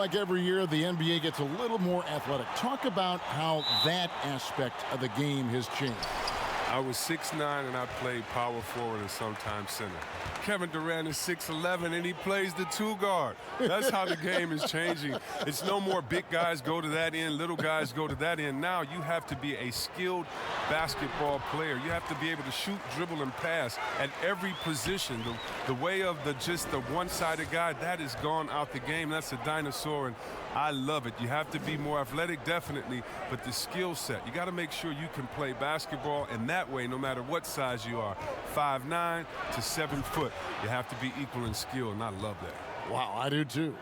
like every year the NBA gets a little more athletic. Talk about how that aspect of the game has changed. I was 6'9", and I played power forward and sometimes center. Kevin Durant is 6'11", and he plays the two-guard. That's how the game is changing. It's no more big guys go to that end, little guys go to that end. Now you have to be a skilled basketball player. You have to be able to shoot, dribble, and pass at every position. The way of just the one-sided guy, that has gone out the game. That's a dinosaur, and I love it. You have to be more athletic, definitely, but the skill set. You got to make sure you can play basketball, and that way, no matter what size you are, 5'9" to 7 foot, you have to be equal in skill, and I love that. Wow, I do too.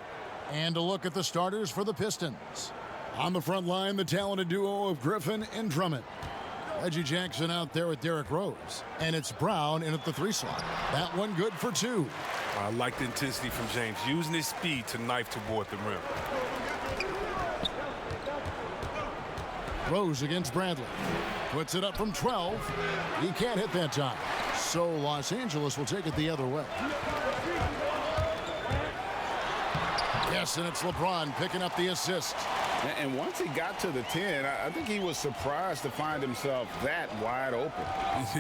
And a look at the starters for the Pistons. On the front line, the talented duo of Griffin and Drummond. Reggie Jackson out there with Derrick Rose. And it's Brown in at the 3 slot. That one good for 2. I like the intensity from James, using his speed to knife toward the rim. Rose against Bradley. Puts it up from 12. He can't hit that time. So Los Angeles will take it the other way. Yes, and it's LeBron picking up the assist. And once he got to the 10, I think he was surprised to find himself that wide open.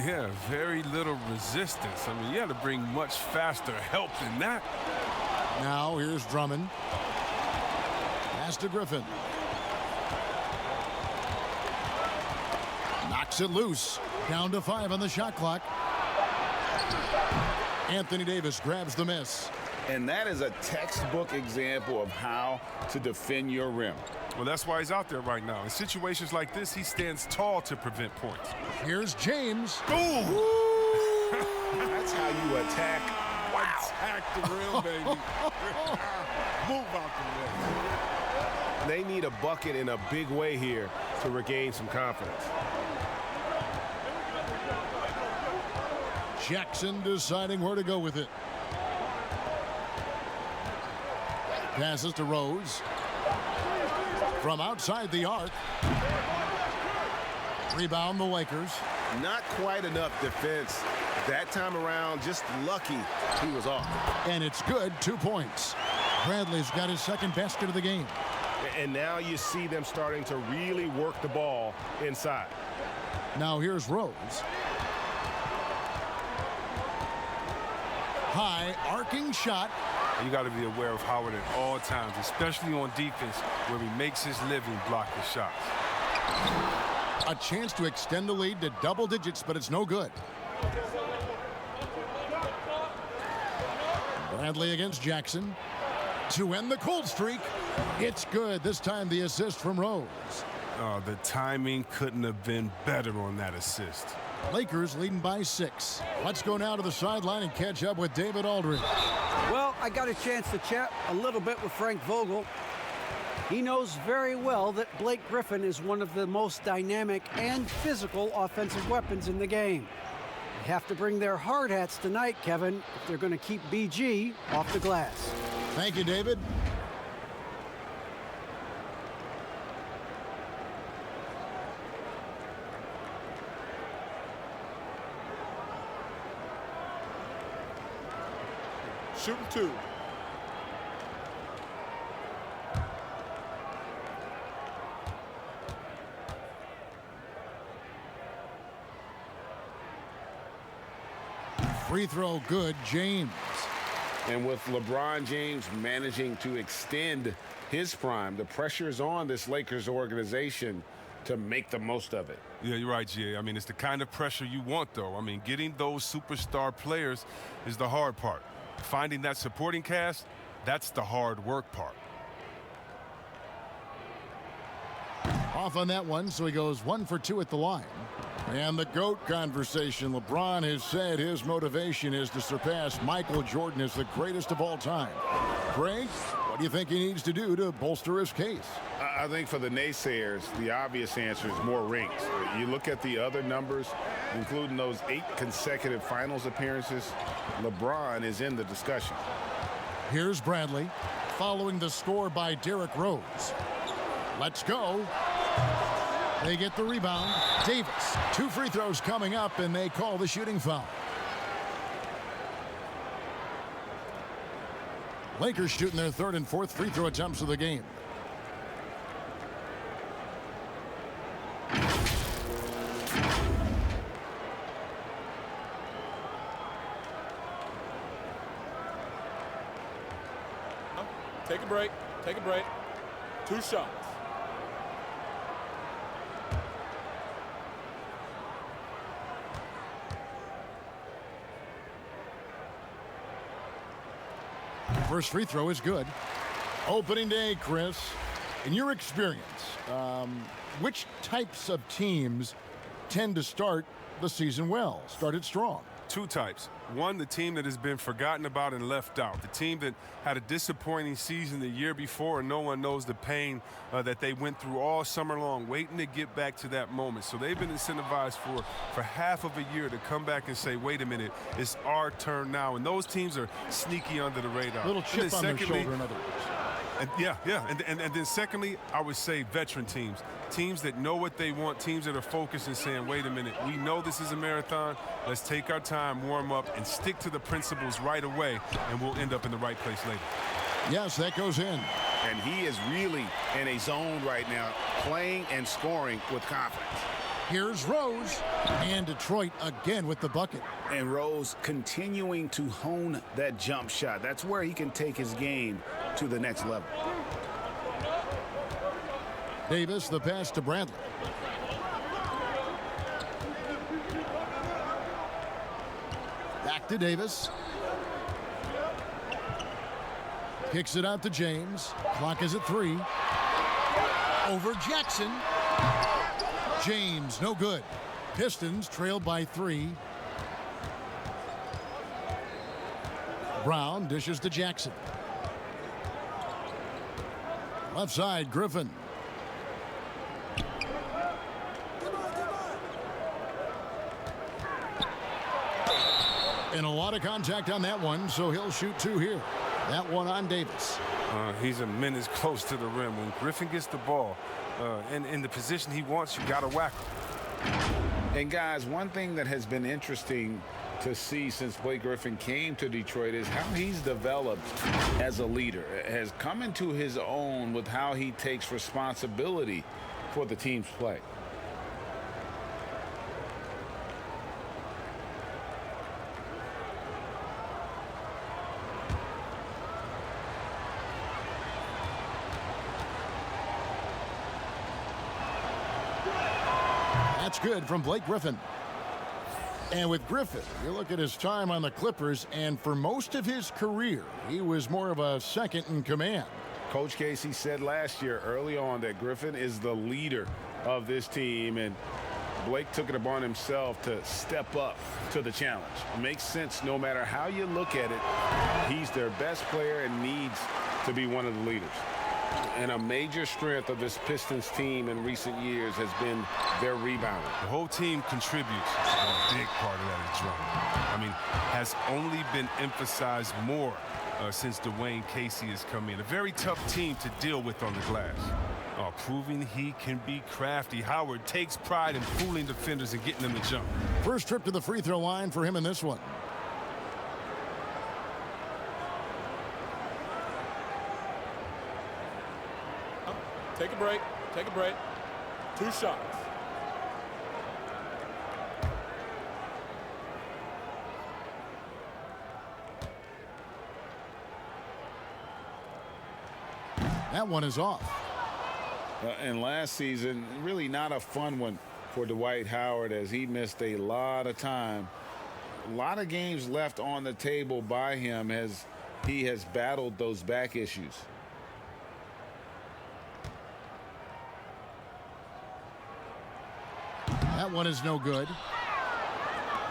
Yeah, very little resistance. I mean, you had to bring much faster help than that. Now here's Drummond. Pass to Griffin. Knocks it loose. Down to 5 on the shot clock. Anthony Davis grabs the miss. And that is a textbook example of how to defend your rim. Well, that's why he's out there right now. In situations like this, he stands tall to prevent points. Here's James. Ooh! That's how you attack. Wow. Attack the rim, baby. Move out the way. They need a bucket in a big way here to regain some confidence. Jackson deciding where to go with it. Passes to Rose. From outside the arc. Rebound the Lakers. Not quite enough defense. That time around, just lucky he was off. And it's good, 2 points. Bradley's got his second basket of the game. And now you see them starting to really work the ball inside. Now here's Rose. High arcing shot. You got to be aware of Howard at all times, especially on defense where he makes his living blocking shots. A chance to extend the lead to double digits, but it's no good. Bradley against Jackson. To end the cold streak. It's good. This time the assist from Rose. Oh, the timing couldn't have been better on that assist. Lakers leading by 6. Let's go now to the sideline and catch up with David Aldridge. Well, I got a chance to chat a little bit with Frank Vogel. He knows very well that Blake Griffin is one of the most dynamic and physical offensive weapons in the game. They have to bring their hard hats tonight, Kevin, if they're going to keep BG off the glass. Thank you, David. Shooting 2. Free throw good, James. And with LeBron James managing to extend his prime, the pressure is on this Lakers organization to make the most of it. Yeah, you're right, G.A. I mean, it's the kind of pressure you want, though. I mean, getting those superstar players is the hard part. Finding that supporting cast, that's the hard work part. Off on that one, so he goes 1 for 2 at the line. And the GOAT conversation. LeBron has said his motivation is to surpass Michael Jordan as the greatest of all time. Greg, what do you think he needs to do to bolster his case? I think for the naysayers, the obvious answer is more rings. You look at the other numbers, including those 8 consecutive finals appearances, LeBron is in the discussion. Here's Bradley, following the score by Derrick Rose. Let's go. They get the rebound. Davis, 2 free throws coming up, and they call the shooting foul. Lakers shooting their third and fourth free throw attempts of the game. Take a break. Take a break. 2 shots. First free throw is good. Opening day, Chris. In your experience, which types of teams tend to start the season well, started strong? 2 types. One, the team that has been forgotten about and left out. The team that had a disappointing season the year before and no one knows the pain that they went through all summer long, waiting to get back to that moment. So they've been incentivized for half of a year to come back and say, wait a minute, it's our turn now. And those teams are sneaky under the radar. Little chip on their shoulder, in other words. And and then secondly, I would say veteran teams. Teams that know what they want, teams that are focused and saying, wait a minute, we know this is a marathon. Let's take our time, warm up, and stick to the principles right away, and we'll end up in the right place later. Yes, that goes in. And he is really in a zone right now, playing and scoring with confidence. Here's Rose. And Detroit again with the bucket. And Rose continuing to hone that jump shot. That's where he can take his game to the next level. Davis, the pass to Bradley. Back to Davis. Kicks it out to James. Clock is at 3. Over Jackson. James, no good. Pistons trailed by 3. Brown dishes to Jackson. Left side, Griffin. And a lot of contact on that one, so he'll shoot 2 here. That one on Davis. He's a minute close to the rim. When Griffin gets the ball in the position he wants, you got to whack him. And guys, one thing that has been interesting to see since Blake Griffin came to Detroit is how he's developed as a leader, has come into his own with how he takes responsibility for the team's play. That's good from Blake Griffin. And with Griffin, you look at his time on the Clippers, and for most of his career, he was more of a second in command. Coach Casey said last year early on that Griffin is the leader of this team, and Blake took it upon himself to step up to the challenge. It makes sense no matter how you look at it. He's their best player and needs to be one of the leaders. And a major strength of this Pistons team in recent years has been their rebounding. The whole team contributes a big part of that as well. I mean, has only been emphasized more since Dwayne Casey has come in. A very tough team to deal with on the glass. Proving he can be crafty. Howard takes pride in fooling defenders and getting them to jump. First trip to the free throw line for him in this one. Take a break. Take a break. 2 shots. That one is off. And last season, really not a fun one for Dwight Howard as he missed a lot of time. A lot of games left on the table by him as he has battled those back issues. That one is no good.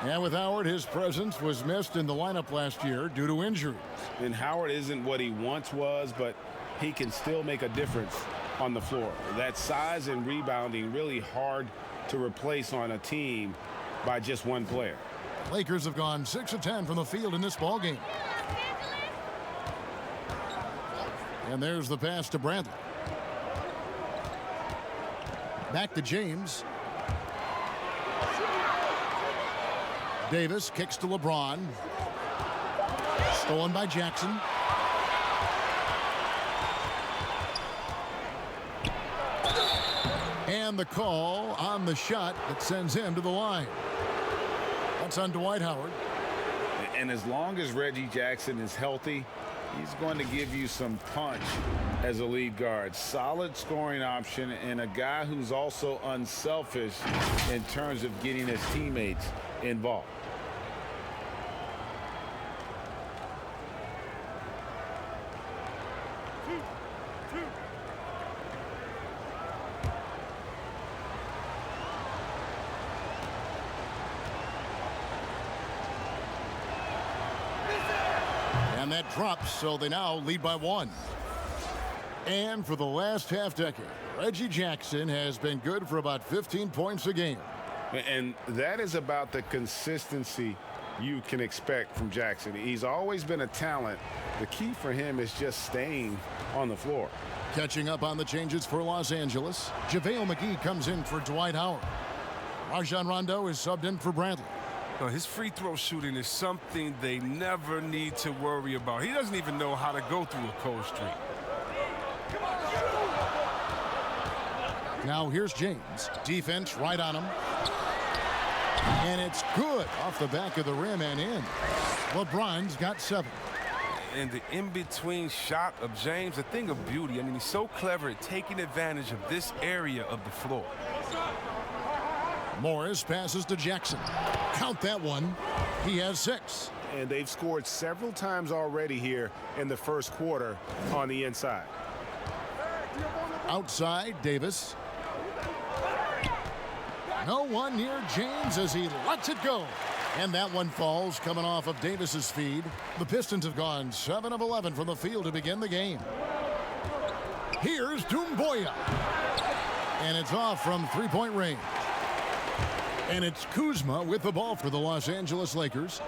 And with Howard, his presence was missed in the lineup last year due to injuries. And Howard isn't what he once was, but he can still make a difference on the floor. That size and rebounding really hard to replace on a team by just one player. Lakers have gone 6 of 10 from the field in this ballgame. And there's the pass to Bradley. Back to James. Davis kicks to LeBron. Stolen by Jackson. And the call on the shot that sends him to the line. That's on Dwight Howard. And as long as Reggie Jackson is healthy, he's going to give you some punch as a lead guard. Solid scoring option and a guy who's also unselfish in terms of getting his teammates involved. And that drops, so they now lead by 1. And for the last half-decade, Reggie Jackson has been good for about 15 points a game. And that is about the consistency you can expect from Jackson. He's always been a talent. The key for him is just staying on the floor. Catching up on the changes for Los Angeles, JaVale McGee comes in for Dwight Howard. Rajon Rondo is subbed in for Bradley. His free throw shooting is something they never need to worry about. He doesn't even know how to go through a cold streak. Now here's James. Defense right on him. And it's good off the back of the rim and in. LeBron's got 7. And the in-between shot of James, a thing of beauty. I mean, he's so clever at taking advantage of this area of the floor. Morris passes to Jackson. Count that one. He has 6. And they've scored several times already here in the first quarter on the inside. Outside, Davis. No one near James as he lets it go. And that one falls coming off of Davis's feed. The Pistons have gone 7 of 11 from the field to begin the game. Here's Doumbouya. And it's off from three-point range. And it's Kuzma with the ball for the Los Angeles Lakers.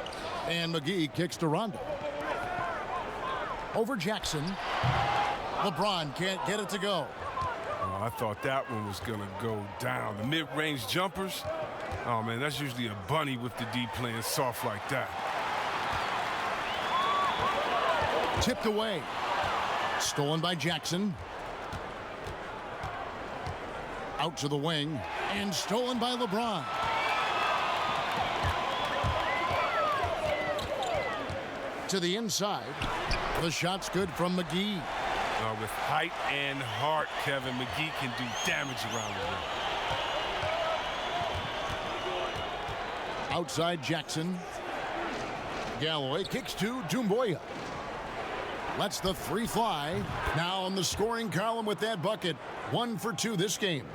And McGee kicks to Rondo. Over Jackson. LeBron can't get it to go. Oh, I thought that one was going to go down. The mid-range jumpers, oh, man, that's usually a bunny with the D playing soft like that. Tipped away. Stolen by Jackson. Out to the wing. And stolen by LeBron. To the inside. The shot's good from McGee. With height and heart, Kevin, McGee can do damage around the rim. Outside Jackson. Galloway kicks to Doumbouya. Lets the 3 fly. Now on the scoring column with that bucket. 1 for 2 this game.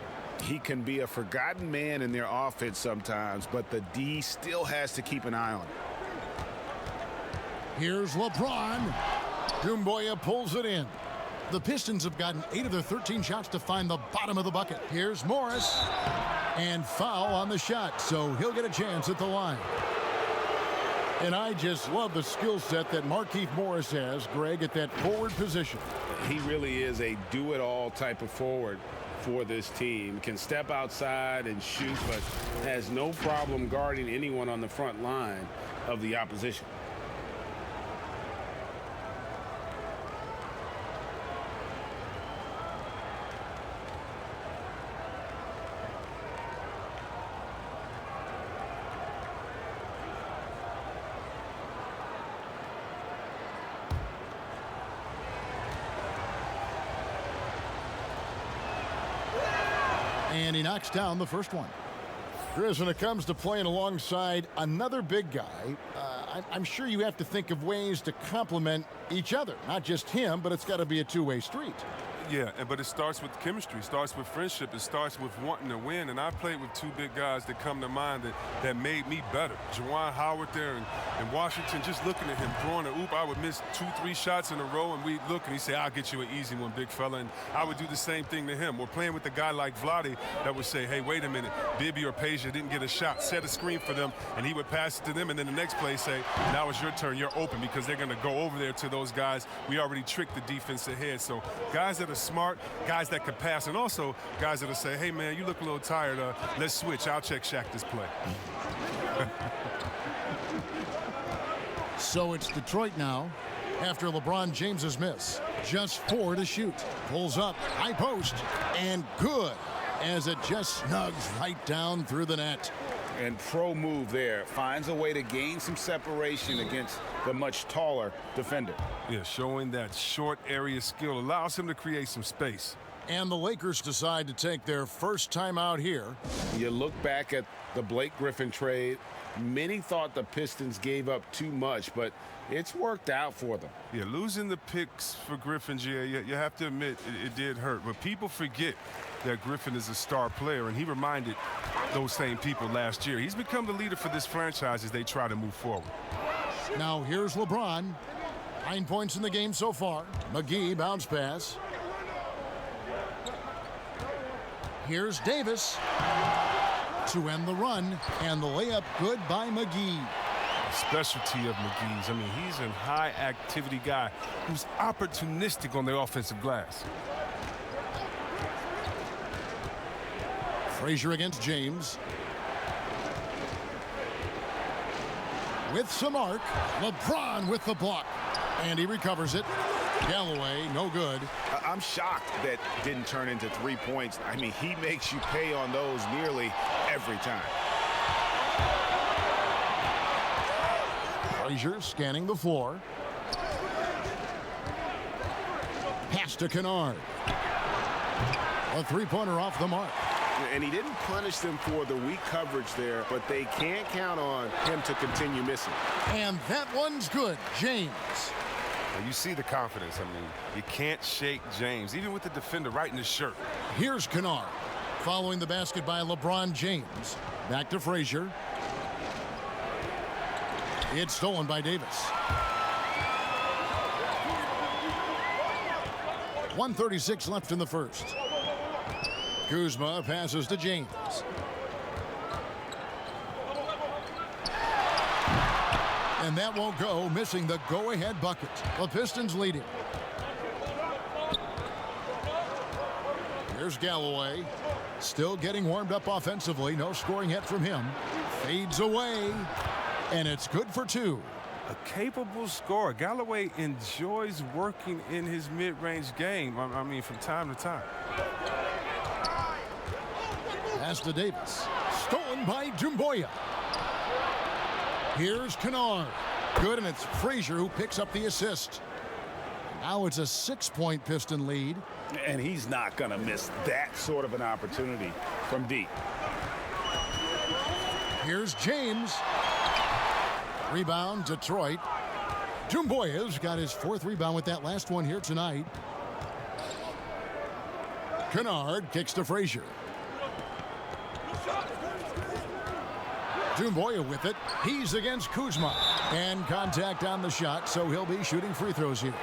He can be a forgotten man in their offense sometimes, but the D still has to keep an eye on him. Here's LeBron. Doumbouya pulls it in. The Pistons have gotten 8 of their 13 shots to find the bottom of the bucket. Here's Morris. And foul on the shot, so he'll get a chance at the line. And I just love the skill set that Markieff Morris has, Greg, at that forward position. He really is a do-it-all type of forward for this team. Can step outside and shoot, but has no problem guarding anyone on the front line of the opposition. And he knocks down the first one. Chris, when it comes to playing alongside another big guy, I'm sure you have to think of ways to complement each other. Not just him, but it's got to be a two-way street. Yeah, but it starts with chemistry. It starts with friendship. It starts with wanting to win. And I played with 2 big guys that come to mind that made me better. Juwan Howard there in Washington, just looking at him throwing a oop. I would miss 2-3 shots in a row, and we'd look, and he'd say, I'll get you an easy one, big fella. And I would do the same thing to him. We're playing with a guy like Vlade that would say, hey, wait a minute, Bibby or Peja didn't get a shot. Set a screen for them, and he would pass it to them. And then the next play say, now it's your turn. You're open, because they're going to go over there to those guys. We already tricked the defense ahead. So guys that are smart, guys that can pass, and also guys that'll say, hey, man, you look a little tired. Let's switch. I'll check Shaq this play. So it's Detroit now after LeBron James's miss. Just 4 to shoot. Pulls up, high post, and good. as it just snugs right down through the net. And pro move there. Finds a way to gain some separation against the much taller defender. Yeah, showing that short area skill allows him to create some space. And the Lakers decide to take their first time out here. You look back at the Blake Griffin trade. Many thought the Pistons gave up too much, but it's worked out for them. Yeah, losing the picks for Griffin, you have to admit it did hurt. But people forget that Griffin is a star player, and he reminded those same people last year. He's become the leader for this franchise as they try to move forward. Now here's LeBron. 9 points in the game so far. McGee bounce pass. Here's Davis to end the run, and the layup good by McGee. Specialty of McGee's. I mean, he's a high-activity guy who's opportunistic on the offensive glass. Frazier against James. With some arc, LeBron with the block. And he recovers it. Galloway, no good. I'm shocked that didn't turn into 3 points. I mean, he makes you pay on those nearly every time. Frazier scanning the floor. Pass to Kennard. A three-pointer off the mark. And he didn't punish them for the weak coverage there, but they can't count on him to continue missing. And that one's good. James. You see the confidence. I mean, you can't shake James, even with the defender right in his shirt. Here's Kennard. Following the basket by LeBron James. Back to Frazier. It's stolen by Davis. 1:36 left in the first. Kuzma passes to James. And that won't go, missing the go-ahead bucket. The Pistons leading. Here's Galloway. Still getting warmed up offensively. No scoring yet from him. Fades away. And it's good for two. A capable scorer. Galloway enjoys working in his mid-range game. I mean, from time to time. Pass to Davis. Stolen by Doumbouya. Here's Kennard. Good, and it's Frazier who picks up the assist. Now it's a 6-point Piston lead. And he's not going to miss that sort of an opportunity from deep. Here's James. Rebound, Detroit. Doumbouya's got his 4th rebound with that last one here tonight. Kennard kicks to Frazier. Doumbouya with it. He's against Kuzma. And contact on the shot, so he'll be shooting free throws here.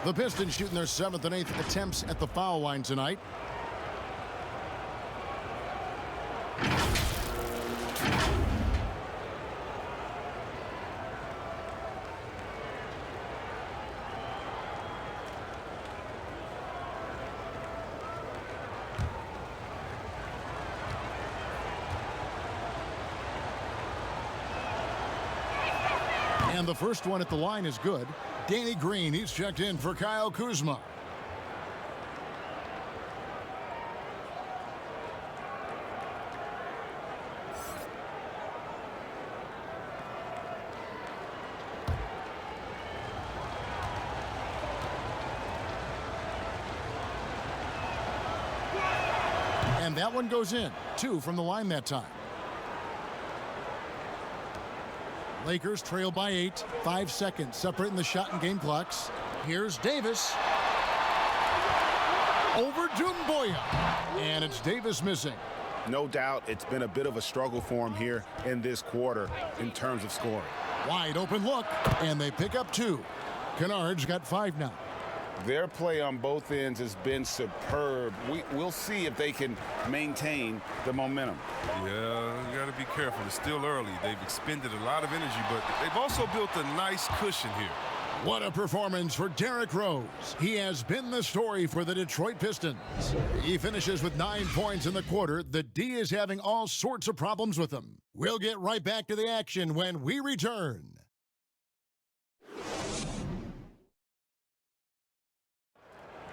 The Pistons shooting their 7th and 8th attempts at the foul line tonight. And the first one at the line is good. Danny Green, he's checked in for Kyle Kuzma. And that one goes in. 2 from the line that time. Lakers trail by 8. 5 seconds separating the shot and game clocks. Here's Davis. Over Doumbouya. And it's Davis missing. No doubt it's been a bit of a struggle for him here in this quarter in terms of scoring. Wide open look. And they pick up 2. Kennard's got 5 now. Their play on both ends has been superb. We'll see if they can maintain the momentum. Yeah, you got to be careful. It's still early. They've expended a lot of energy, but they've also built a nice cushion here. What a performance for Derrick Rose. He has been the story for the Detroit Pistons. He finishes with 9 points in the quarter. The D is having all sorts of problems with him. We'll get right back to the action when we return.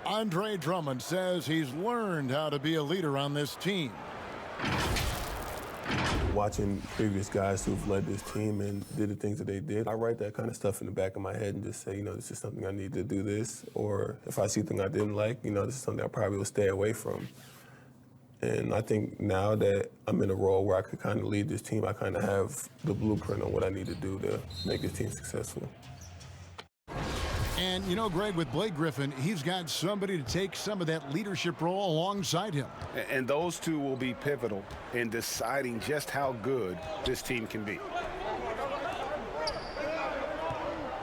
Andre Drummond says he's learned how to be a leader on this team. Watching previous guys who've led this team and did the things that they did, I write that kind of stuff in the back of my head and just say, this is something I need to do this. Or if I see something I didn't like, this is something I probably will stay away from. And I think now that I'm in a role where I could kind of lead this team, I kind of have the blueprint on what I need to do to make this team successful. And, Greg, with Blake Griffin, he's got somebody to take some of that leadership role alongside him. And those two will be pivotal in deciding just how good this team can be.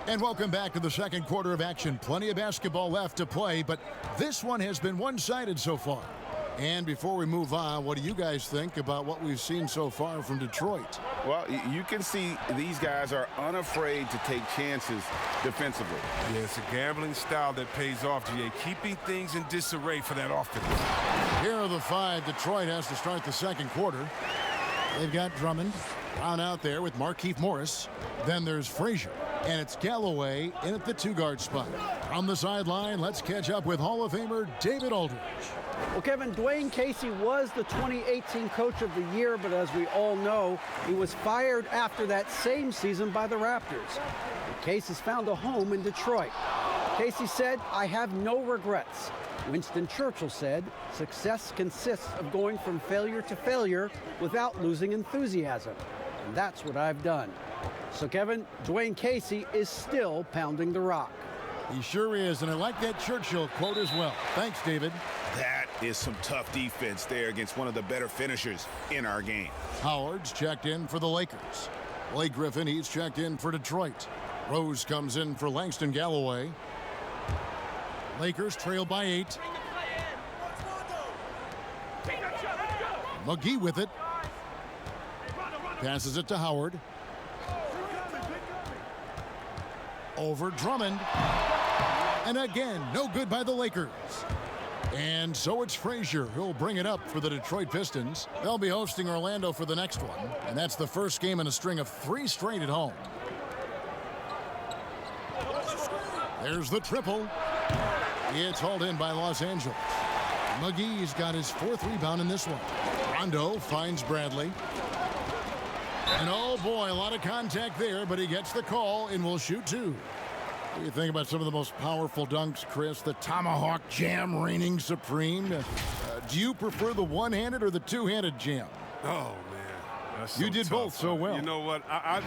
And welcome back to the second quarter of action. Plenty of basketball left to play, but this one has been one-sided so far. And before we move on, what do you guys think about what we've seen so far from Detroit? Well, you can see these guys are unafraid to take chances defensively. Yeah, it's a gambling style that pays off, GA, keeping things in disarray for that offense. Here are the five Detroit has to start the second quarter. They've got Drummond, Brown out there with Markieff Morris. Then there's Frazier, and it's Galloway in at the two-guard spot. On the sideline, let's catch up with Hall of Famer David Aldridge. Well, Kevin, Dwayne Casey was the 2018 Coach of the Year, but as we all know, he was fired after that same season by the Raptors. And Casey has found a home in Detroit. Casey said, "I have no regrets." Winston Churchill said, "Success consists of going from failure to failure without losing enthusiasm." And that's what I've done. So, Kevin, Dwayne Casey is still pounding the rock. He sure is, and I like that Churchill quote as well. Thanks, David. That is some tough defense there against one of the better finishers in our game. Howard's checked in for the Lakers. Blake Griffin, he's checked in for Detroit. Rose comes in for Langston Galloway. Lakers trail by 8. McGee with it. Passes it to Howard. Over Drummond. And again, no good by the Lakers. And so it's Frazier who'll bring it up for the Detroit Pistons. They'll be hosting Orlando for the next one. And that's the first game in a string of 3 straight at home. There's the triple. It's hauled in by Los Angeles. McGee's got his 4th rebound in this one. Rondo finds Bradley. And oh boy, a lot of contact there, but he gets the call and will shoot 2. What do you think about some of the most powerful dunks, Chris? The tomahawk jam reigning supreme. Do you prefer the one-handed or the two-handed jam? Oh, man. That's You did tough. both so well. You know what? I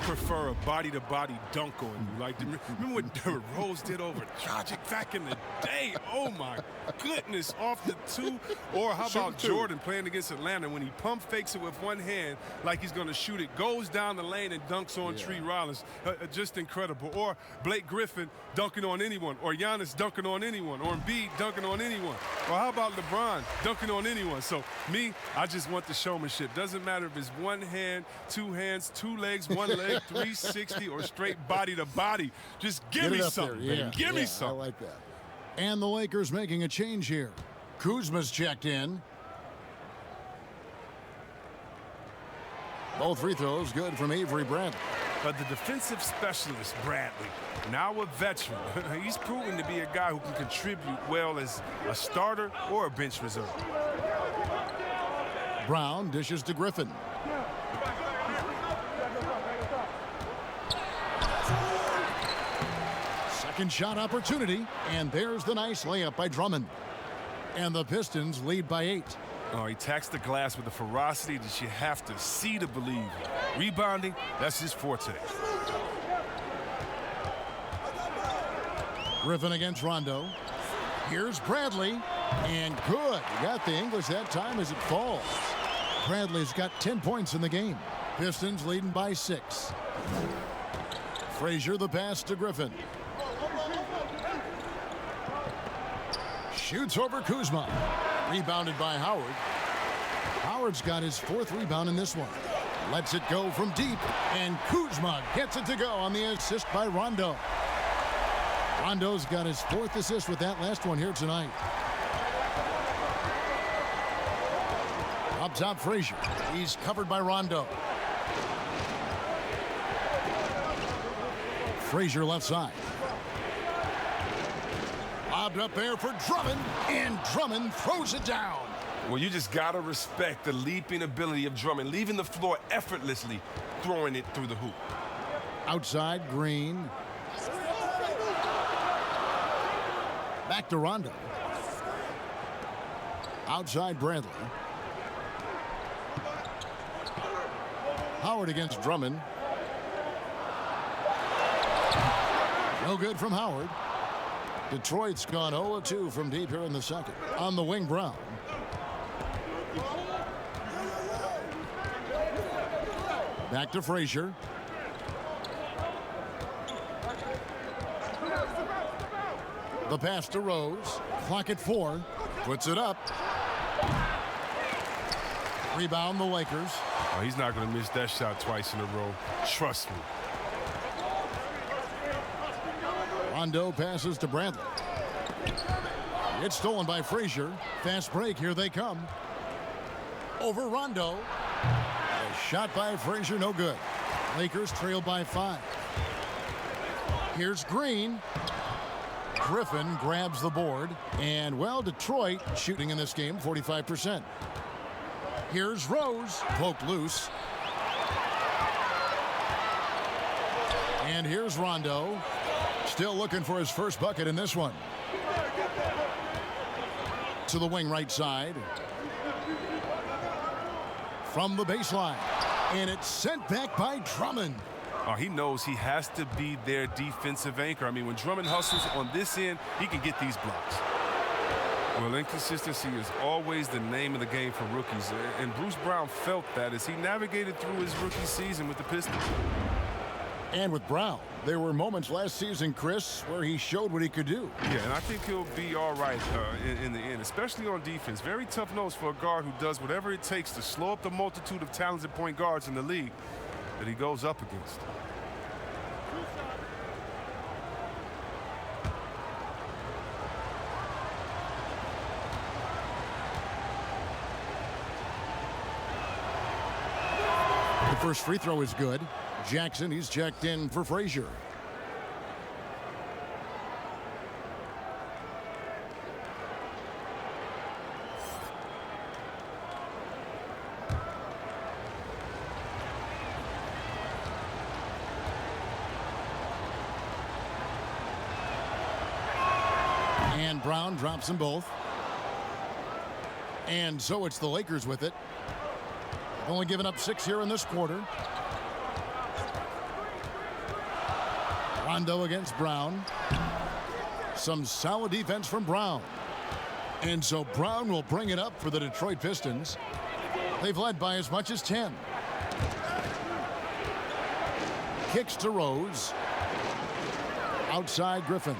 prefer a body-to-body dunk on you. Like, remember what Derrick Rose did over Dragic back in the day? Oh, my goodness, off the 2. Or how about Jordan playing against Atlanta when he pump fakes it with one hand like he's going to shoot it, goes down the lane and dunks on Tree Rollins. Just incredible. Or Blake Griffin dunking on anyone, or Giannis dunking on anyone, or Embiid dunking on anyone. Or how about LeBron dunking on anyone? So, me, I just want the showmanship. Doesn't matter if it's one hand, 2 hands, 2 legs, 1 leg, 360, or straight body to body. Just give me something, baby. Give me something. I like that. And the Lakers making a change here. Kuzma's checked in. Both free throws good from Avery Bradley. But the defensive specialist, Bradley, now a veteran, he's proven to be a guy who can contribute well as a starter or a bench reserve. Brown dishes to Griffin. Second shot opportunity, and there's the nice layup by Drummond. And the Pistons lead by 8. Oh, he attacks the glass with a ferocity that you have to see to believe. Rebounding, that's his forte. Griffin against Rondo. Here's Bradley, and good. He got the English that time as it falls. Bradley's got 10 points in the game. Pistons leading by 6. Frazier the pass to Griffin. Shoots over Kuzma. Rebounded by Howard. Howard's got his 4th rebound in this one. Lets it go from deep, and Kuzma gets it to go on the assist by Rondo. Rondo's got his 4th assist with that last one here tonight. Up top, Frazier. He's covered by Rondo. Frazier left side. Lobbed up there for Drummond, and Drummond throws it down. Well, you just got to respect the leaping ability of Drummond, leaving the floor effortlessly, throwing it through the hoop. Outside, Green. Back to Rondo. Outside, Bradley. Howard against Drummond. No good from Howard. Detroit's gone 0-2 from deep here in the second. On the wing, Brown. Back to Frazier. The pass to Rose. Clock at 4. Puts it up. Rebound the Lakers. Oh, he's not going to miss that shot twice in a row. Trust me. Rondo passes to Bradley. It's stolen by Frazier. Fast break. Here they come. Over Rondo. A shot by Frazier. No good. Lakers trail by 5. Here's Green. Griffin grabs the board. And, well, Detroit shooting in this game 45%. Here's Rose. Poked loose. And here's Rondo. Still looking for his first bucket in this one. To the wing right side. From the baseline. And it's sent back by Drummond. Oh, he knows he has to be their defensive anchor. I mean, when Drummond hustles on this end, he can get these blocks. Well, inconsistency is always the name of the game for rookies. And Bruce Brown felt that as he navigated through his rookie season with the Pistons. And with Brown, there were moments last season, Chris, where he showed what he could do. Yeah, and I think he'll be all right in the end, especially on defense. Very tough nose for a guard who does whatever it takes to slow up the multitude of talented point guards in the league that he goes up against. The first free throw is good. Jackson, he's checked in for Frazier. And Brown drops them both. And so it's the Lakers with it. Only given up 6 here in this quarter. Rondo against Brown. Some solid defense from Brown. And so Brown will bring it up for the Detroit Pistons. They've led by as much as 10. Kicks to Rose. Outside Griffin.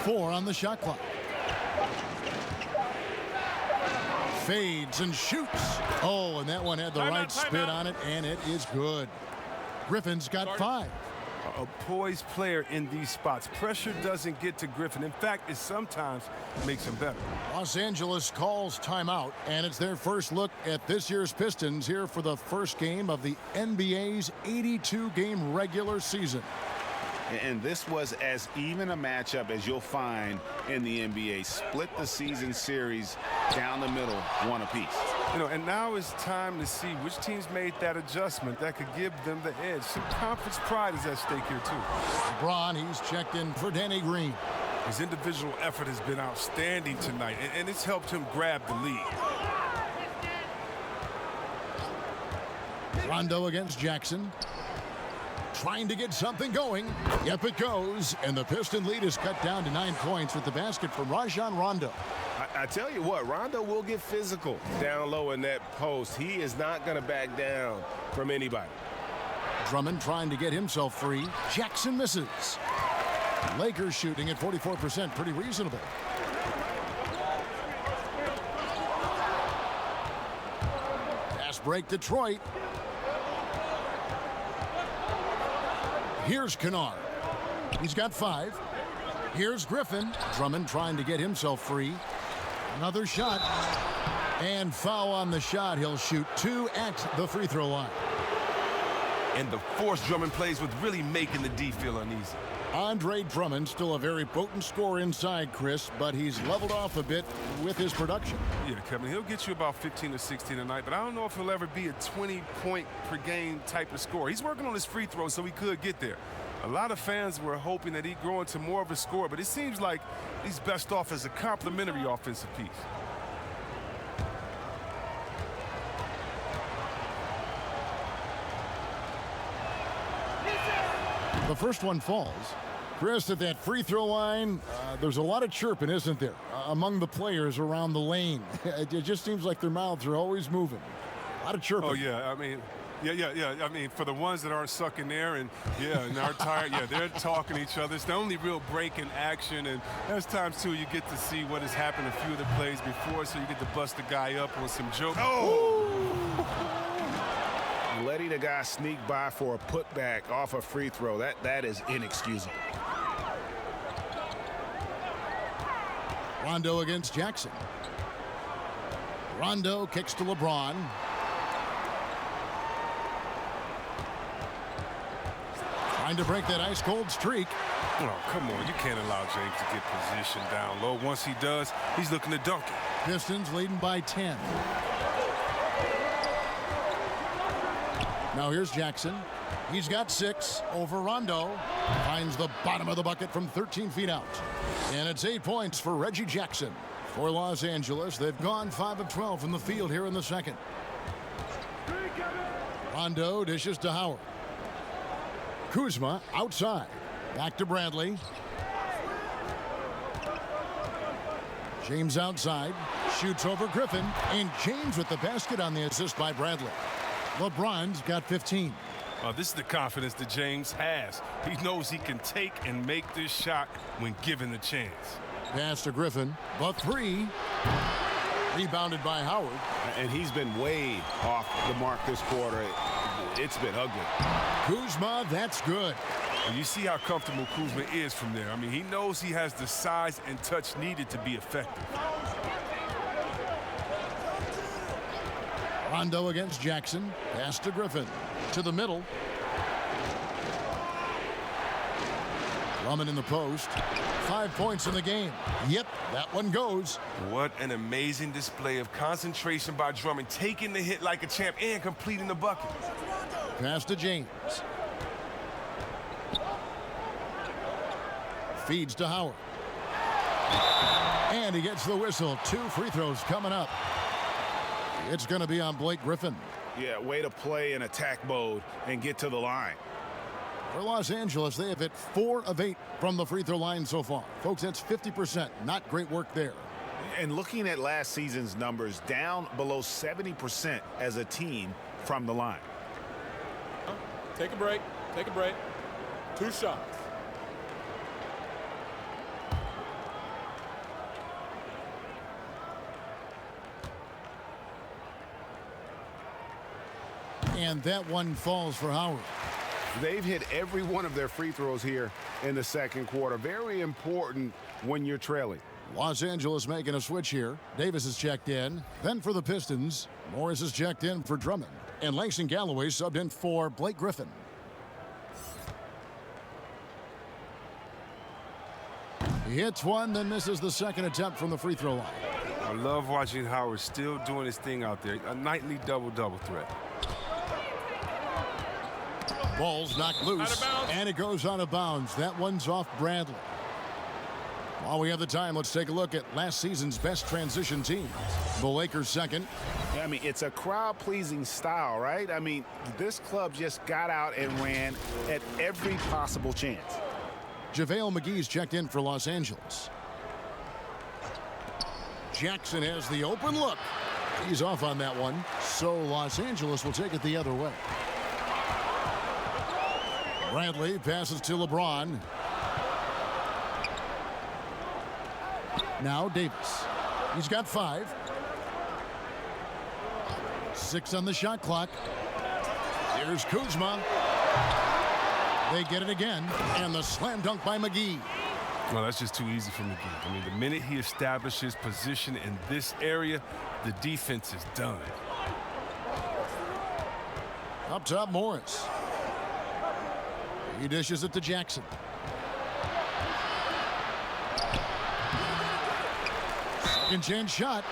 4 on the shot clock. Fades and shoots. Oh, and that one had the right spin on it, and it is good. Griffin's got 5. A poised player in these spots. Pressure doesn't get to Griffin. In fact, it sometimes makes him better. Los Angeles calls timeout, and it's their first look at this year's Pistons here for the first game of the NBA's 82-game regular season. And this was as even a matchup as you'll find in the NBA. Split the season series down the middle, one apiece. You know, and now it's time to see which teams made that adjustment that could give them the edge. Some conference pride is at stake here, too. LeBron, he's checked in for Danny Green. His individual effort has been outstanding tonight, and it's helped him grab the lead. Rondo against Jackson. Trying to get something going. Yep, it goes. And the Piston lead is cut down to 9 points with the basket from Rajon Rondo. I tell you what, Rondo will get physical down low in that post. He is not going to back down from anybody. Drummond trying to get himself free. Jackson misses. Lakers shooting at 44%. Pretty reasonable. Fast break, Detroit. Here's Kennard. He's got 5. Here's Griffin. Drummond trying to get himself free. Another shot. And foul on the shot. He'll shoot 2 at the free throw line. and the force Drummond plays with really making the D feel uneasy. Andre Drummond still a very potent scorer inside, Chris, but he's leveled off a bit with his production. Yeah, Kevin, he'll get you about 15 or 16 a night, but I don't know if he'll ever be a 20-point per game type of scorer. He's working on his free throws, so he could get there. A lot of fans were hoping that he'd grow into more of a scorer, but it seems like he's best off as a complementary offensive piece. The first one falls. Chris, at that free throw line, there's a lot of chirping, isn't there, among the players around the lane. It just seems like their mouths are always moving. A lot of chirping. Oh, yeah. I mean, yeah. I mean, for the ones that aren't sucking there and aren't tired, they're talking to each other. It's the only real break in action, and there's times, too, you get to see what has happened a few of the plays before, so you get to bust the guy up on some jokes. Oh! Letting a guy sneak by for a putback off a free throw, that is inexcusable. Rondo against Jackson. Rondo kicks to LeBron. Trying to break that ice-cold streak. Oh, come on. You can't allow James to get position down low. Once he does, he's looking to dunk it. Pistons leading by 10. Now here's Jackson. He's got 6 over Rondo. Finds the bottom of the bucket from 13 feet out. And it's 8 points for Reggie Jackson. For Los Angeles, they've gone 5 of 12 from the field here in the second. Rondo dishes to Howard. Kuzma outside. Back to Bradley. James outside. Shoots over Griffin. And James with the basket on the assist by Bradley. LeBron's got 15. This is the confidence that James has. He knows he can take and make this shot when given the chance. Pass to Griffin. The 3. Rebounded by Howard. And he's been way off the mark this quarter. It's been ugly. Kuzma, that's good. And you see how comfortable Kuzma is from there. I mean, he knows he has the size and touch needed to be effective. Rondo against Jackson. Pass to Griffin. To the middle. Drummond in the post. 5 points in the game. Yep, that one goes. What an amazing display of concentration by Drummond, taking the hit like a champ and completing the bucket. Pass to James. Feeds to Howard. And he gets the whistle. 2 free throws coming up. It's going to be on Blake Griffin. Yeah, way to play in attack mode and get to the line. For Los Angeles, they have hit 4 of 8 from the free throw line so far. Folks, that's 50%. Not great work there. And looking at last season's numbers, down below 70% as a team from the line. Take a break. Take a break. 2 shots. And that one falls for Howard. They've hit every one of their free throws here in the second quarter. Very important when you're trailing. Los Angeles making a switch here. Davis is checked in. Then for the Pistons, Morris is checked in for Drummond. And Langston Galloway subbed in for Blake Griffin. He hits one, then misses the second attempt from the free throw line. I love watching Howard still doing his thing out there. A nightly double-double threat. Ball's knocked loose, and it goes out of bounds. That one's off Bradley. While we have the time, let's take a look at last season's best transition teams. The Lakers second. I mean, it's a crowd-pleasing style, right? I mean, this club just got out and ran at every possible chance. JaVale McGee's checked in for Los Angeles. Jackson has the open look. He's off on that one, so Los Angeles will take it the other way. Bradley passes to LeBron. Now Davis. He's got 5. 6 on the shot clock. Here's Kuzma. They get it again, and the slam dunk by McGee. Well, that's just too easy for McGee. I mean, the minute he establishes position in this area, the defense is done. Up top, Morris. He dishes it to Jackson. Second chance shot.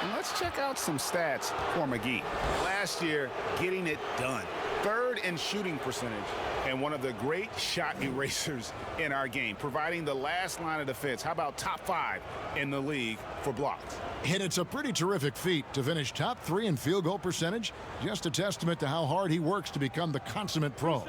And let's check out some stats for McGee. Last year, getting it done. Third in shooting percentage and one of the great shot erasers in our game, providing the last line of defense. How about top 5 in the league for blocks? And it's a pretty terrific feat to finish top 3 in field goal percentage. Just a testament to how hard he works to become the consummate pro.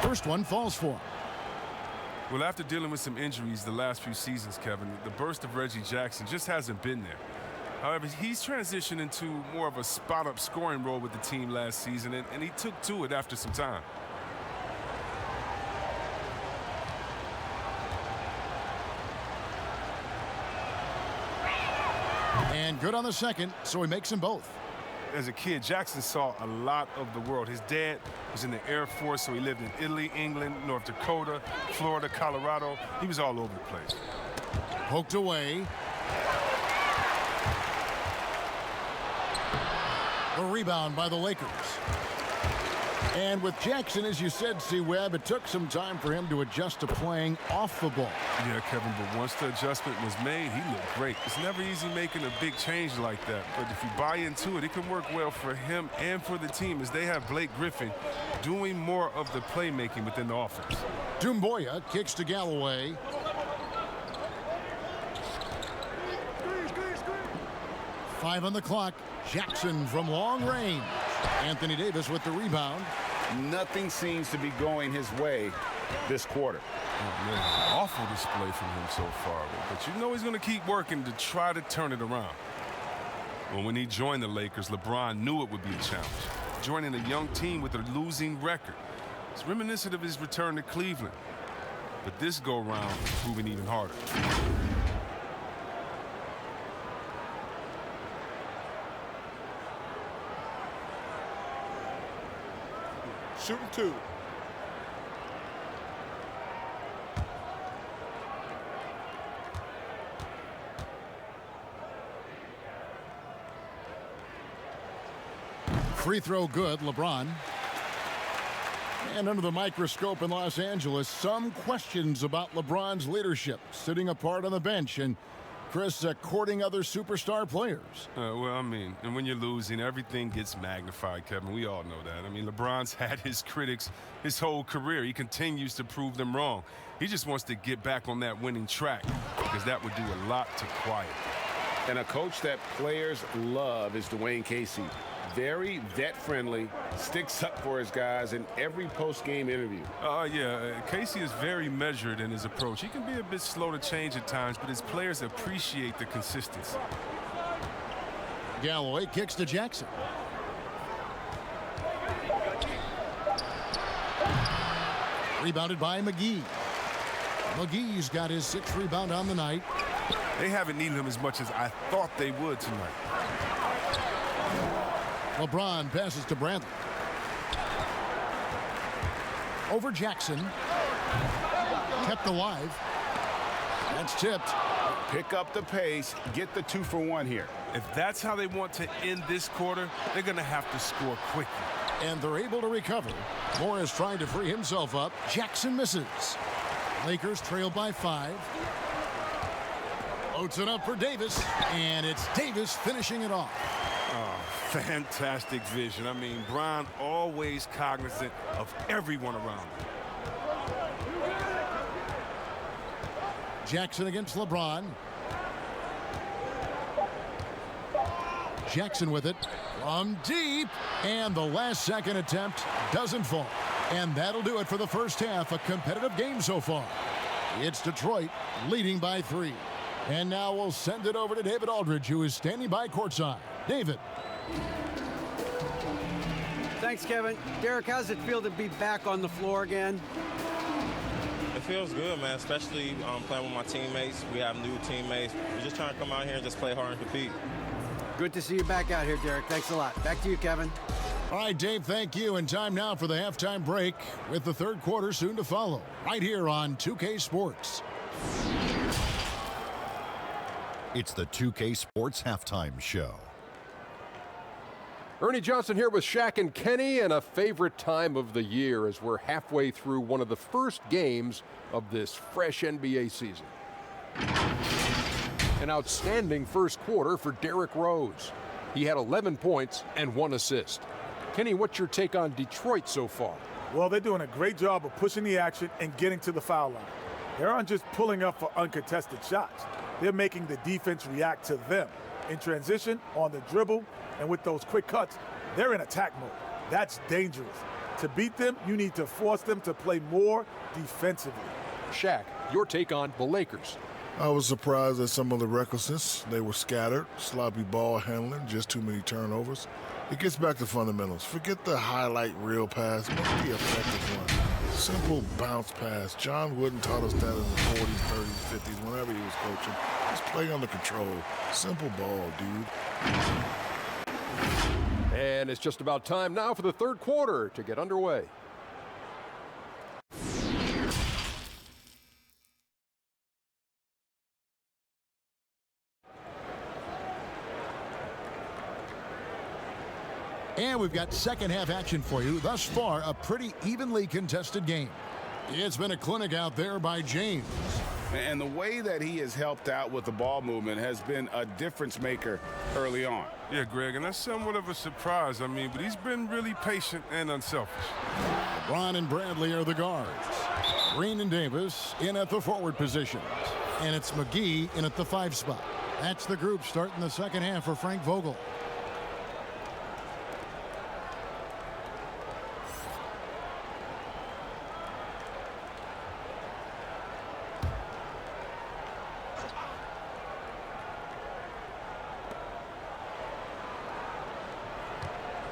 First one falls for him. Well, after dealing with some injuries the last few seasons, Kevin, the burst of Reggie Jackson just hasn't been there. However, he's transitioned into more of a spot-up scoring role with the team last season, and he took to it after some time. And good on the second, so he makes them both. As a kid, Jackson saw a lot of the world. His dad was in the Air Force, so he lived in Italy, England, North Dakota, Florida, Colorado. He was all over the place. Poked away. A rebound by the Lakers. And with Jackson, as you said, C-Webb, it took some time for him to adjust to playing off the ball. Yeah, Kevin, but once the adjustment was made, he looked great. It's never easy making a big change like that, but if you buy into it, it can work well for him and for the team as they have Blake Griffin doing more of the playmaking within the offense. Doumbouya kicks to Galloway. Five on the clock. Jackson from long range. Anthony Davis with the rebound. Nothing seems to be going his way this quarter. Oh, man, awful display from him so far, but you know he's going to keep working to try to turn it around. Well, when he joined the Lakers, LeBron knew it would be a challenge. Joining a young team with a losing record. It's reminiscent of his return to Cleveland. But this go-round is proving even harder. Shooting 2. Free throw good, LeBron. And under the microscope in Los Angeles, some questions about LeBron's leadership, sitting apart on the bench and Chris courting other superstar players. Well, I mean, and when you're losing, everything gets magnified, Kevin. We all know that. I mean, LeBron's had his critics his whole career. He continues to prove them wrong. He just wants to get back on that winning track because that would do a lot to quiet them. And a coach that players love is Dwayne Casey. Very vet-friendly, sticks up for his guys in every post-game interview. Yeah, Casey is very measured in his approach. He can be a bit slow to change at times, but his players appreciate the consistency. Galloway kicks to Jackson. Rebounded by McGee. McGee's got his 6th rebound on the night. They haven't needed him as much as I thought they would tonight. LeBron passes to Bradley. Over Jackson. Kept alive. That's tipped. Pick up the pace, get the 2-for-1 here. If that's how they want to end this quarter, they're going to have to score quickly. And they're able to recover. Morris trying to free himself up. Jackson misses. Lakers trail by 5. Loads it up for Davis. And it's Davis finishing it off. Oh, fantastic vision. I mean, Bron always cognizant of everyone around him. Jackson against LeBron. Jackson with it from deep. And the last second attempt doesn't fall. And that'll do it for the first half. A competitive game so far. It's Detroit leading by 3. And now we'll send it over to David Aldridge, who is standing by courtside. David. Thanks, Kevin. Derek, how's it feel to be back on the floor again? It feels good, man, especially playing with my teammates. We have new teammates. We're just trying to come out here and just play hard and compete. Good to see you back out here, Derek. Thanks a lot. Back to you, Kevin. All right, Dave, thank you. And time now for the halftime break with the third quarter soon to follow right here on 2K Sports. It's the 2K Sports Halftime Show. Ernie Johnson here with Shaq and Kenny, and a favorite time of the year as we're halfway through one of the first games of this fresh NBA season. An outstanding first quarter for Derrick Rose. He had 11 points and 1 assist. Kenny, what's your take on Detroit so far? Well, they're doing a great job of pushing the action and getting to the foul line. They aren't just pulling up for uncontested shots. They're making the defense react to them. In transition, on the dribble, and with those quick cuts, they're in attack mode. That's dangerous. To beat them, you need to force them to play more defensively. Shaq, your take on the Lakers. I was surprised at some of the recklessness. They were scattered, sloppy ball handling, just too many turnovers. It gets back to fundamentals. Forget the highlight reel pass. Make the effective one. Simple bounce pass. John Wooden taught us that in the 40s, 30s, 50s, whenever he was coaching. Just play under control. Simple ball, dude. And it's just about time now for the third quarter to get underway. And we've got second half action for you. Thus far, a pretty evenly contested game. It's been a clinic out there by James. And the way that he has helped out with the ball movement has been a difference maker early on. Yeah, Greg, and that's somewhat of a surprise. I mean, but he's been really patient and unselfish. Ron and Bradley are the guards. Green and Davis in at the forward positions. And it's McGee in at the 5 spot. That's the group starting the second half for Frank Vogel.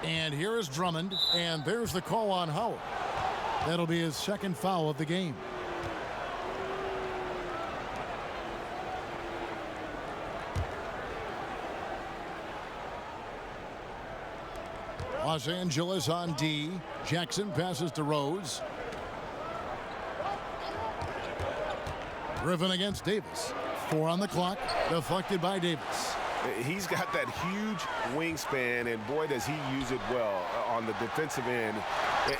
And here is Drummond, and there's the call on Howard. That'll be his second foul of the game. Los Angeles on D. Jackson passes to Rose. Griffin against Davis. 4 on the clock, deflected by Davis. He's got that huge wingspan, and boy, does he use it well on the defensive end.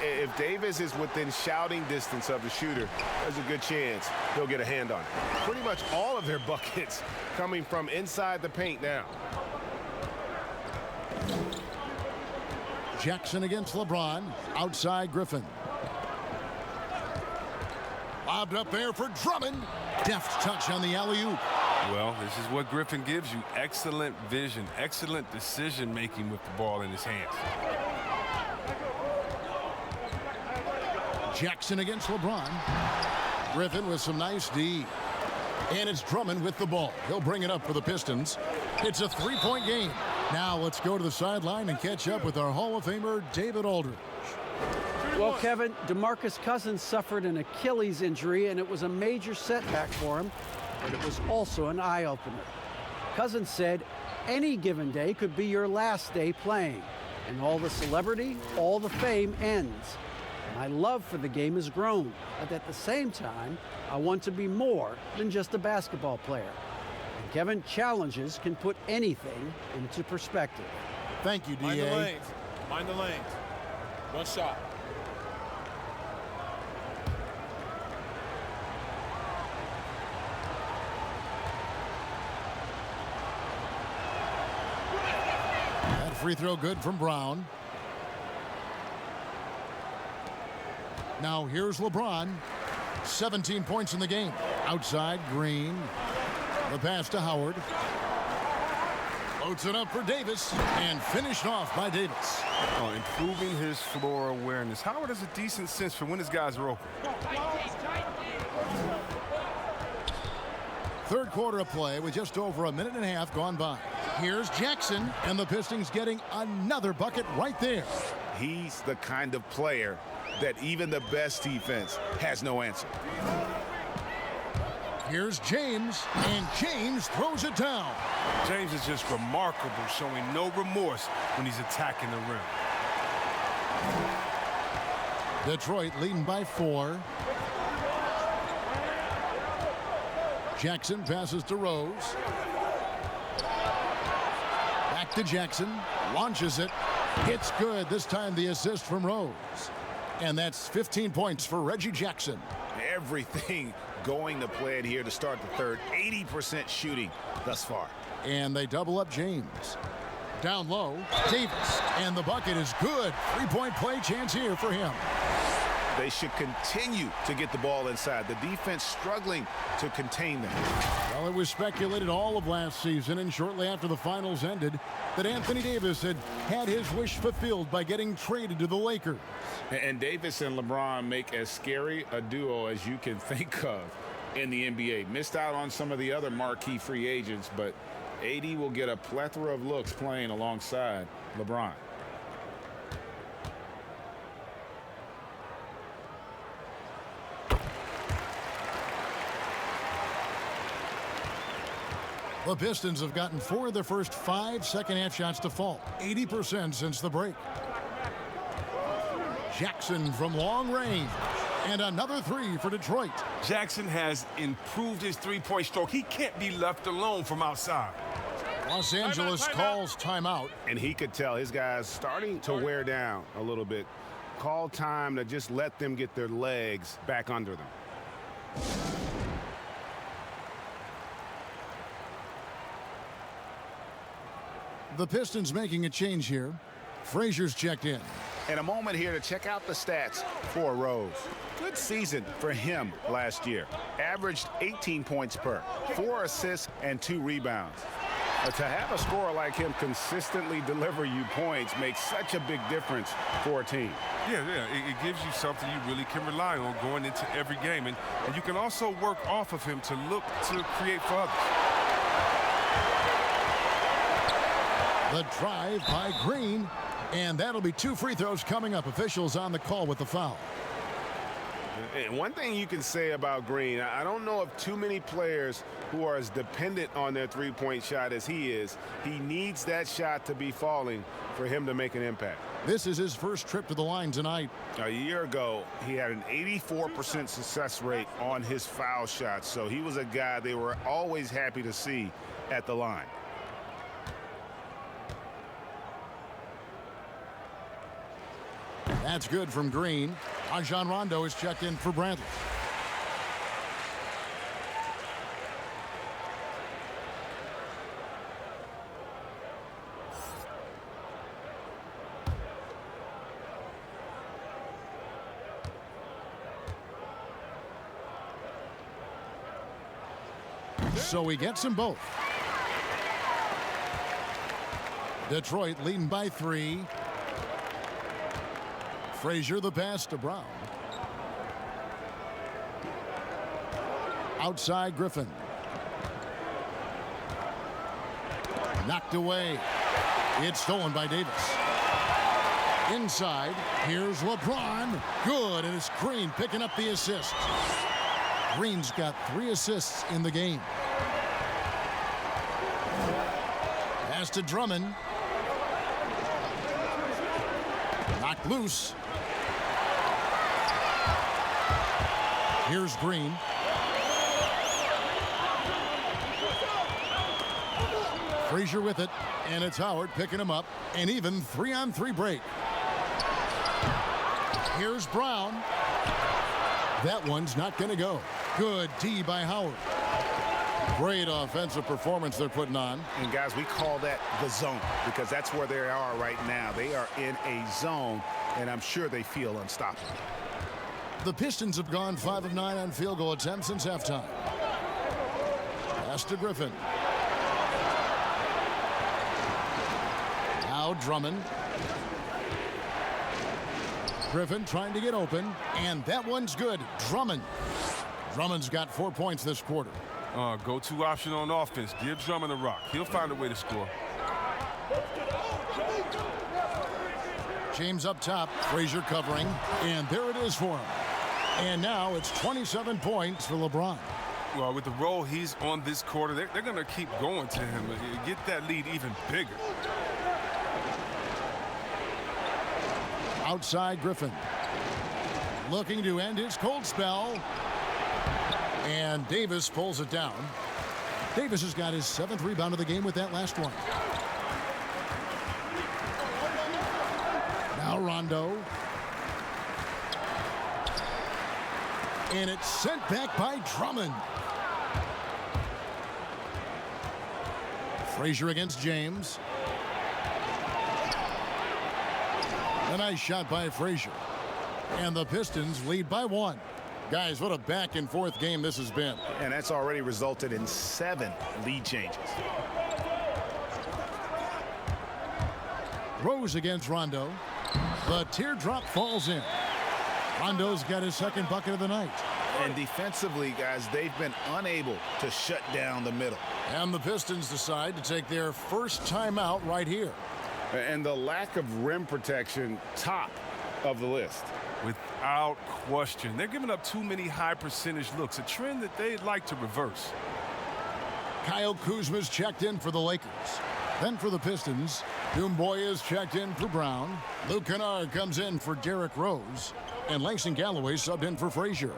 If Davis is within shouting distance of the shooter, there's a good chance he'll get a hand on it. Pretty much all of their buckets coming from inside the paint now. Jackson against LeBron. Outside Griffin. Lobbed up there for Drummond. Deft touch on the alley-oop. Well, this is what Griffin gives you. Excellent vision, excellent decision-making with the ball in his hands. Jackson against LeBron. Griffin with some nice D. And it's Drummond with the ball. He'll bring it up for the Pistons. It's a 3-point game. Now let's go to the sideline and catch up with our Hall of Famer, David Aldridge. Well, Kevin, DeMarcus Cousins suffered an Achilles injury, and it was a major setback for him, but it was also an eye-opener. Cousins said, any given day could be your last day playing, and all the celebrity, all the fame ends. My love for the game has grown, but at the same time, I want to be more than just a basketball player. And Kevin, challenges can put anything into perspective. Thank you, D.A. Mind the lanes. Mind the lanes. One shot. That free throw good from Brown. Now here's LeBron. 17 points in the game. Outside, Green. The pass to Howard. Floats it up for Davis and finished off by Davis. Improving his floor awareness. Howard has a decent sense for when his guys are open. Third quarter of play with just over a minute and a half gone by. Here's Jackson, and the Pistons getting another bucket right there. He's the kind of player that even the best defense has no answer. Here's James, and James throws it down. James is just remarkable, showing no remorse when he's attacking the rim. Detroit leading by 4. Jackson passes to Rose. Back to Jackson. Launches it. It's good. This time the assist from Rose. And that's 15 points for Reggie Jackson. Everything going to plan here to start the third. 80% shooting thus far. And they double up James. Down low, Davis. And the bucket is good. Three-point play chance here for him. They should continue to get the ball inside. The defense struggling to contain them. Well, it was speculated all of last season and shortly after the finals ended that Anthony Davis had his wish fulfilled by getting traded to the Lakers. And Davis and LeBron make as scary a duo as you can think of in the NBA. Missed out on some of the other marquee free agents, but AD will get a plethora of looks playing alongside LeBron. The Pistons have gotten 4 of their first 5 second-half shots to fall, 80% since the break. Jackson from long range, and another 3 for Detroit. Jackson has improved his three-point stroke. He can't be left alone from outside. Los Angeles calls timeout. And he could tell his guys starting to wear down a little bit. Call time to just let them get their legs back under them. The Pistons making a change here. Frazier's checked in. And a moment here to check out the stats for Rose. Good season for him last year. Averaged 18 points per, 4 assists, and 2 rebounds. To have a scorer like him consistently deliver you points makes such a big difference for a team. Yeah, it gives you something you really can rely on going into every game. And you can also work off of him to look to create for others. The drive by Green, and that'll be 2 free throws coming up. Officials on the call with the foul. And one thing you can say about Green, I don't know of too many players who are as dependent on their three-point shot as he is. He needs that shot to be falling for him to make an impact. This is his first trip to the line tonight. A year ago, he had an 84% success rate on his foul shots, so he was a guy they were always happy to see at the line. That's good from Green. Rajon Rondo is checked in for Bradley. So he gets them both. Detroit leading by 3. Frazier the pass to Brown. Outside Griffin. Knocked away. It's stolen by Davis. Inside, here's LeBron. Good, and it's Green picking up the assist. Green's got 3 assists in the game. Pass to Drummond. Knocked loose. Here's Green. Frazier with it, and it's Howard picking him up. An even 3-on-3 break. Here's Brown. That one's not going to go. Good D by Howard. Great offensive performance they're putting on. And guys, we call that the zone because that's where they are right now. They are in a zone, and I'm sure they feel unstoppable. The Pistons have gone 5 of 9 on field goal attempts since halftime. Pass to Griffin. Now Drummond. Griffin trying to get open, and that one's good. Drummond's got 4 points this quarter. Go-to option on offense. Give Drummond a rock. He'll find a way to score. James up top. Frazier covering, and there it is for him. And now it's 27 points for LeBron. Well, with the role he's on this quarter, they're going to keep going to him. Get that lead even bigger. Outside Griffin. Looking to end his cold spell. And Davis pulls it down. Davis has got his 7th rebound of the game with that last one. Now Rondo. And it's sent back by Drummond. Frazier against James. A nice shot by Frazier. And the Pistons lead by 1. Guys, what a back and forth game this has been. And that's already resulted in 7 lead changes. Rose against Rondo. The teardrop falls in. Rondo's got his 2nd bucket of the night. And defensively, guys, they've been unable to shut down the middle. And the Pistons decide to take their first timeout right here. And the lack of rim protection, top of the list. Without question. They're giving up too many high percentage looks, a trend that they'd like to reverse. Kyle Kuzma's checked in for the Lakers. Then for the Pistons, Doomboy is checked in for Brown. Luke Kennard comes in for Derrick Rose. And Langston Galloway subbed in for Frazier.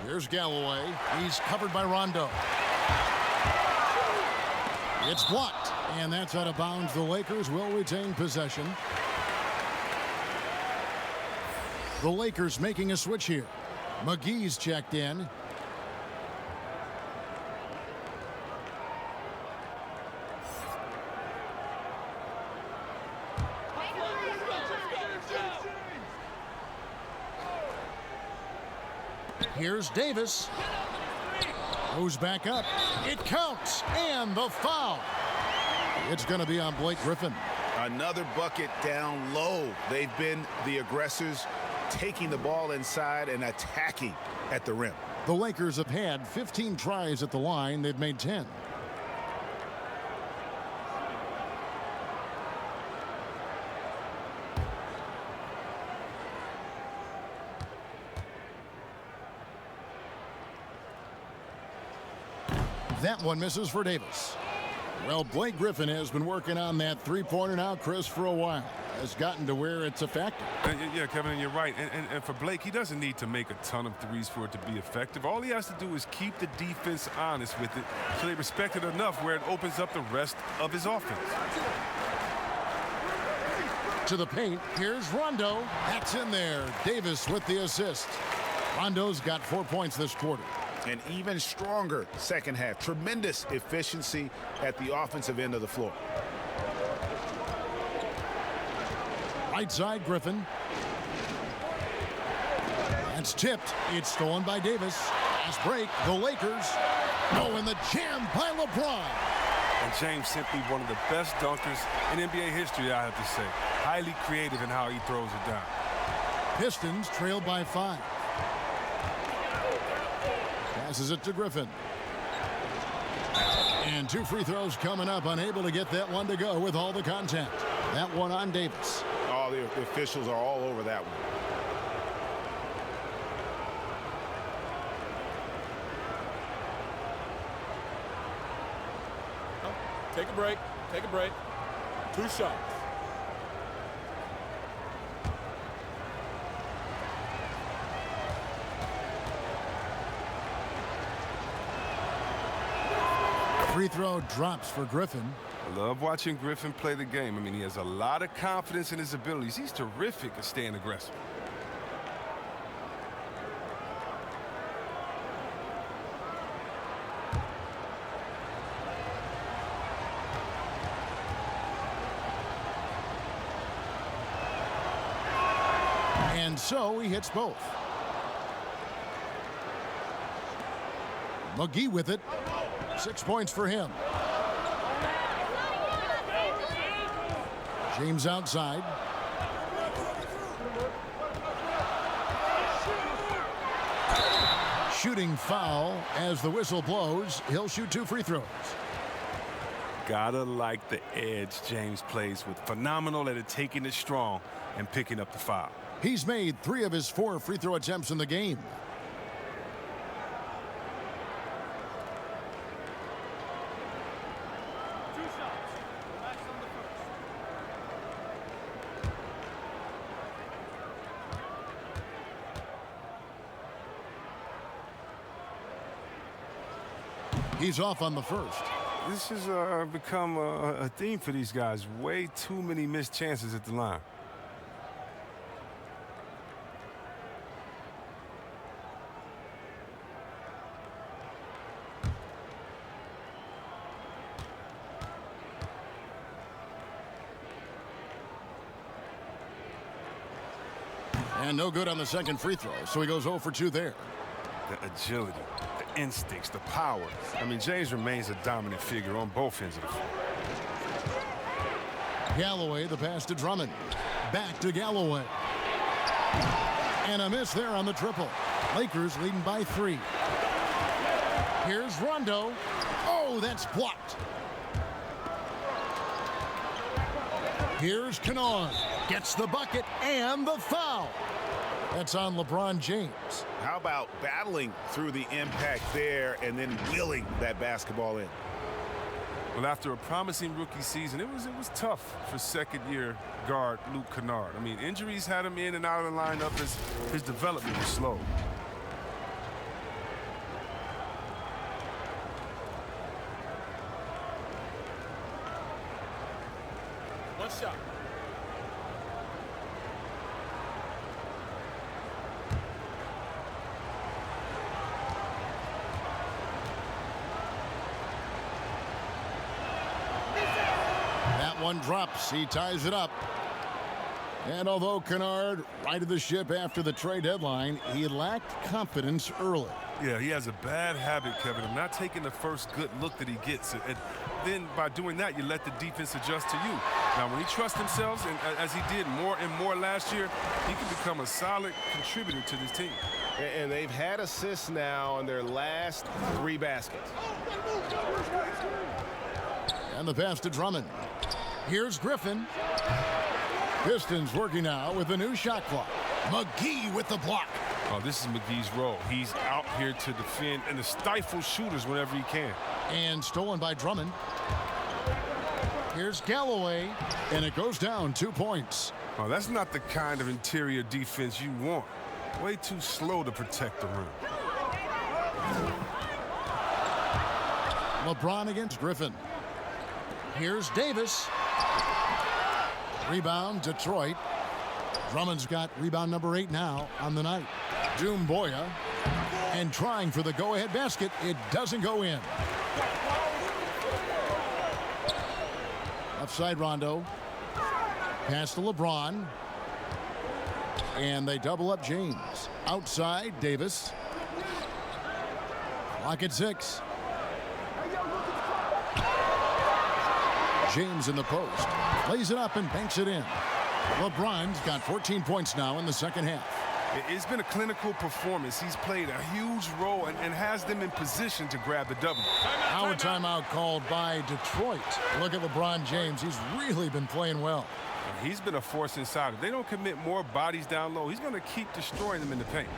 Here's Galloway. He's covered by Rondo. It's blocked. And that's out of bounds. The Lakers will retain possession. The Lakers making a switch here. McGee's checked in. Here's Davis. Goes back up. It counts. And the foul. It's going to be on Blake Griffin. Another bucket down low. They've been the aggressors, taking the ball inside and attacking at the rim. The Lakers have had 15 tries at the line. They've made 10. That one misses for Davis. Well, Blake Griffin has been working on that three-pointer now, Chris, for a while. Has gotten to where it's a factor. Yeah, Kevin, and you're right. And for Blake, he doesn't need to make a ton of threes for it to be effective. All he has to do is keep the defense honest with it so they respect it enough where it opens up the rest of his offense. To the paint, here's Rondo. That's in there. Davis with the assist. Rondo's got 4 points this quarter. An even stronger second half. Tremendous efficiency at the offensive end of the floor. Right side, Griffin. That's tipped. It's stolen by Davis. Fast break. The Lakers. Oh, and the jam by LeBron. And James simply one of the best dunkers in NBA history, I have to say. Highly creative in how he throws it down. Pistons trail by 5. Passes it to Griffin. And 2 free throws coming up. Unable to get that one to go with all the contact. That one on Davis. Oh, the officials are all over that one. Take a break. Take a break. 2 shots. Free throw drops for Griffin. I love watching Griffin play the game. I mean, he has a lot of confidence in his abilities. He's terrific at staying aggressive. And so he hits both. McGee with it. 6 points for him. James outside. Shooting foul as the whistle blows. He'll shoot 2 free throws. Gotta like the edge James plays with. Phenomenal at it, taking it strong and picking up the foul. He's made 3 of his 4 free throw attempts in the game. He's off on the first. This has become a theme for these guys. Way too many missed chances at the line. And no good on the second free throw, so he goes 0 for 2 there. The agility, the instincts, the power. I mean, James remains a dominant figure on both ends of the floor. Galloway, the pass to Drummond. Back to Galloway. And a miss there on the triple. Lakers leading by 3. Here's Rondo. Oh, that's blocked. Here's Kennard. Gets the bucket and the foul. That's on LeBron James. How about battling through the impact there and then wheeling that basketball in? Well, after a promising rookie season, it was tough for second-year guard Luke Kennard. I mean, injuries had him in and out of the lineup as his development was slow. One shot. One drops. He ties it up. And although Kennard righted the ship after the trade deadline, he lacked confidence early. Yeah, he has a bad habit, Kevin, of not taking the first good look that he gets. And then by doing that, you let the defense adjust to you. Now, when he trusts himself, and as he did more and more last year, he can become a solid contributor to this team. And they've had assists now on their last 3 baskets. And the pass to Drummond. Here's Griffin. Pistons working now with a new shot clock. McGee with the block. Oh, this is McGee's role. He's out here to defend and to stifle shooters whenever he can. And stolen by Drummond. Here's Galloway, and it goes down 2 points. Oh, that's not the kind of interior defense you want. Way too slow to protect the rim. LeBron against Griffin. Here's Davis. Rebound, Detroit. Drummond's got rebound number 8 now on the night. Doumbouya. And trying for the go-ahead basket. It doesn't go in. Offside Rondo. Pass to LeBron. And they double up James. Outside, Davis. Clock at 6. James in the post. Lays it up and banks it in. LeBron's got 14 points now in the second half. It's been a clinical performance. He's played a huge role and has them in position to grab the W. Now a timeout called by Detroit. Look at LeBron James. He's really been playing well. He's been a force inside. If they don't commit more bodies down low, he's going to keep destroying them in the paint.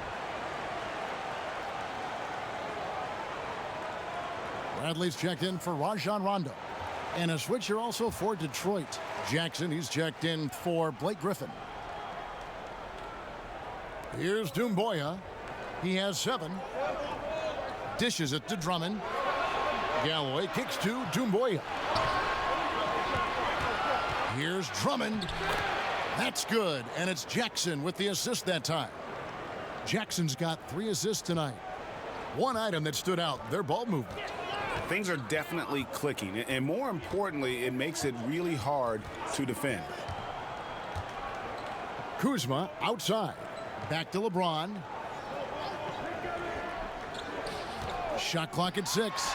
Bradley's checked in for Rajon Rondo. And a switcher also for Detroit. Jackson, he's checked in for Blake Griffin. Here's Doumbouya. He has 7. Dishes it to Drummond. Galloway kicks to Doumbouya. Here's Drummond. That's good. And it's Jackson with the assist that time. Jackson's got 3 assists tonight. One item that stood out, their ball movement. Things are definitely clicking, and more importantly, it makes it really hard to defend. Kuzma outside. Back to LeBron. Shot clock at 6.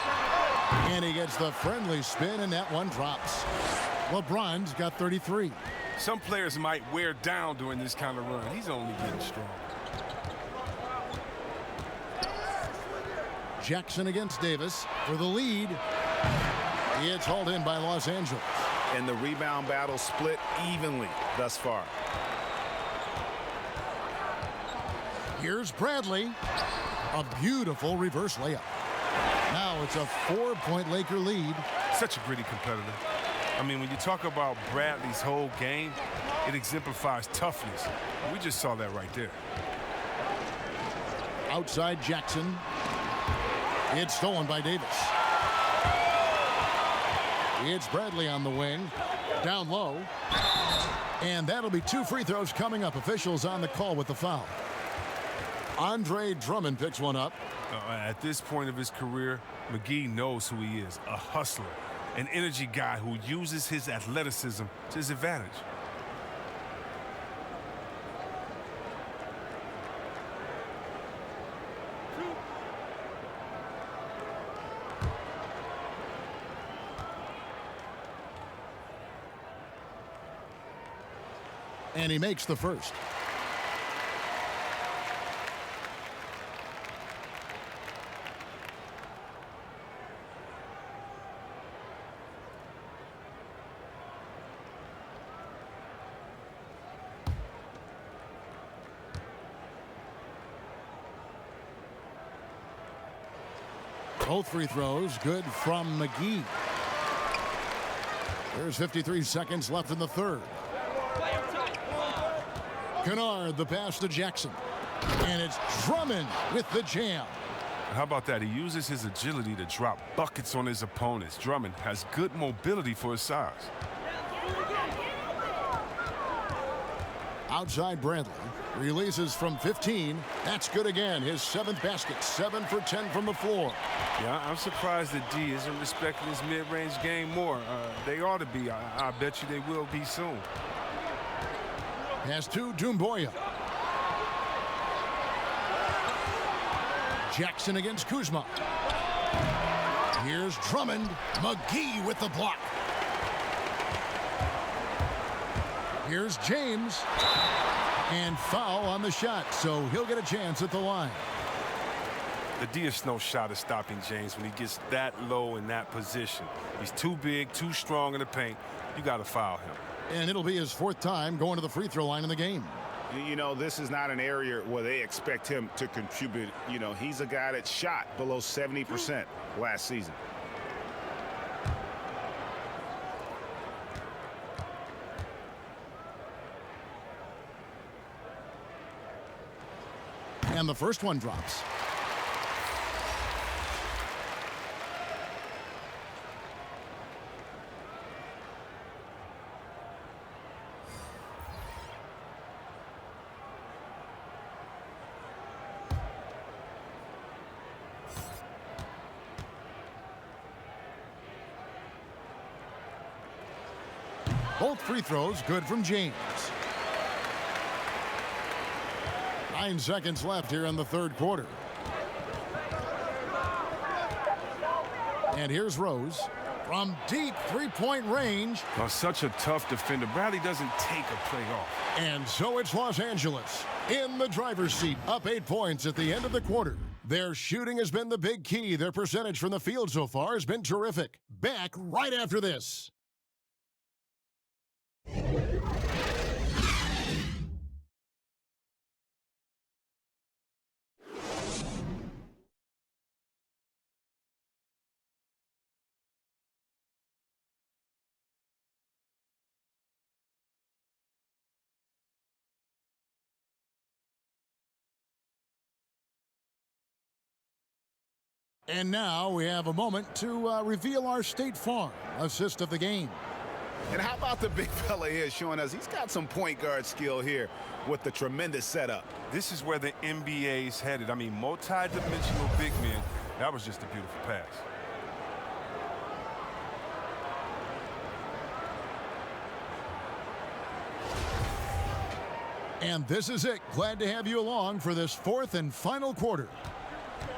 And he gets the friendly spin, and that one drops. LeBron's got 33. Some players might wear down during this kind of run. He's only getting strong. Jackson against Davis for the lead. It's hauled in by Los Angeles. And the rebound battle split evenly thus far. Here's Bradley. A beautiful reverse layup. Now it's a 4-point Laker lead. Such a gritty competitor. I mean, when you talk about Bradley's whole game, it exemplifies toughness. We just saw that right there. Outside Jackson. It's stolen by Davis. It's Bradley on the wing. Down low. And that'll be 2 free throws coming up. Officials on the call with the foul. Andre Drummond picks one up. At this point of his career, McGee knows who he is, a hustler, an energy guy who uses his athleticism to his advantage. And he makes the first. Both free throws good from McGee. There's 53 seconds left in the third. Kennard, the pass to Jackson. And it's Drummond with the jam. How about that? He uses his agility to drop buckets on his opponents. Drummond has good mobility for his size. Outside Bradley. Releases from 15. That's good again. His 7th basket. 7 for 10 from the floor. Yeah, I'm surprised that D isn't respecting his mid-range game more. They ought to be. I bet you they will be soon. Pass to Doumbouya. Jackson against Kuzma. Here's Drummond. McGee with the block. Here's James. And foul on the shot, so he'll get a chance at the line. The D is no shot at stopping James when he gets that low in that position. He's too big, too strong in the paint. You got to foul him. And it'll be his 4th time going to the free throw line in the game. You know, this is not an area where they expect him to contribute. You know, he's a guy that shot below 70% last season. And the first one drops. Both free throws good from James. 9 seconds left here in the third quarter. And here's Rose from deep three-point range. Oh, such a tough defender. Bradley doesn't take a play off. And so it's Los Angeles in the driver's seat, up 8 points at the end of the quarter. Their shooting has been the big key. Their percentage from the field so far has been terrific. Back right after this. And now we have a moment to reveal our State Farm assist of the game. And how about the big fella here showing us he's got some point guard skill here with the tremendous setup. This is where the NBA's headed. I mean, multi-dimensional big men. That was just a beautiful pass. And this is it. Glad to have you along for this 4th and final quarter.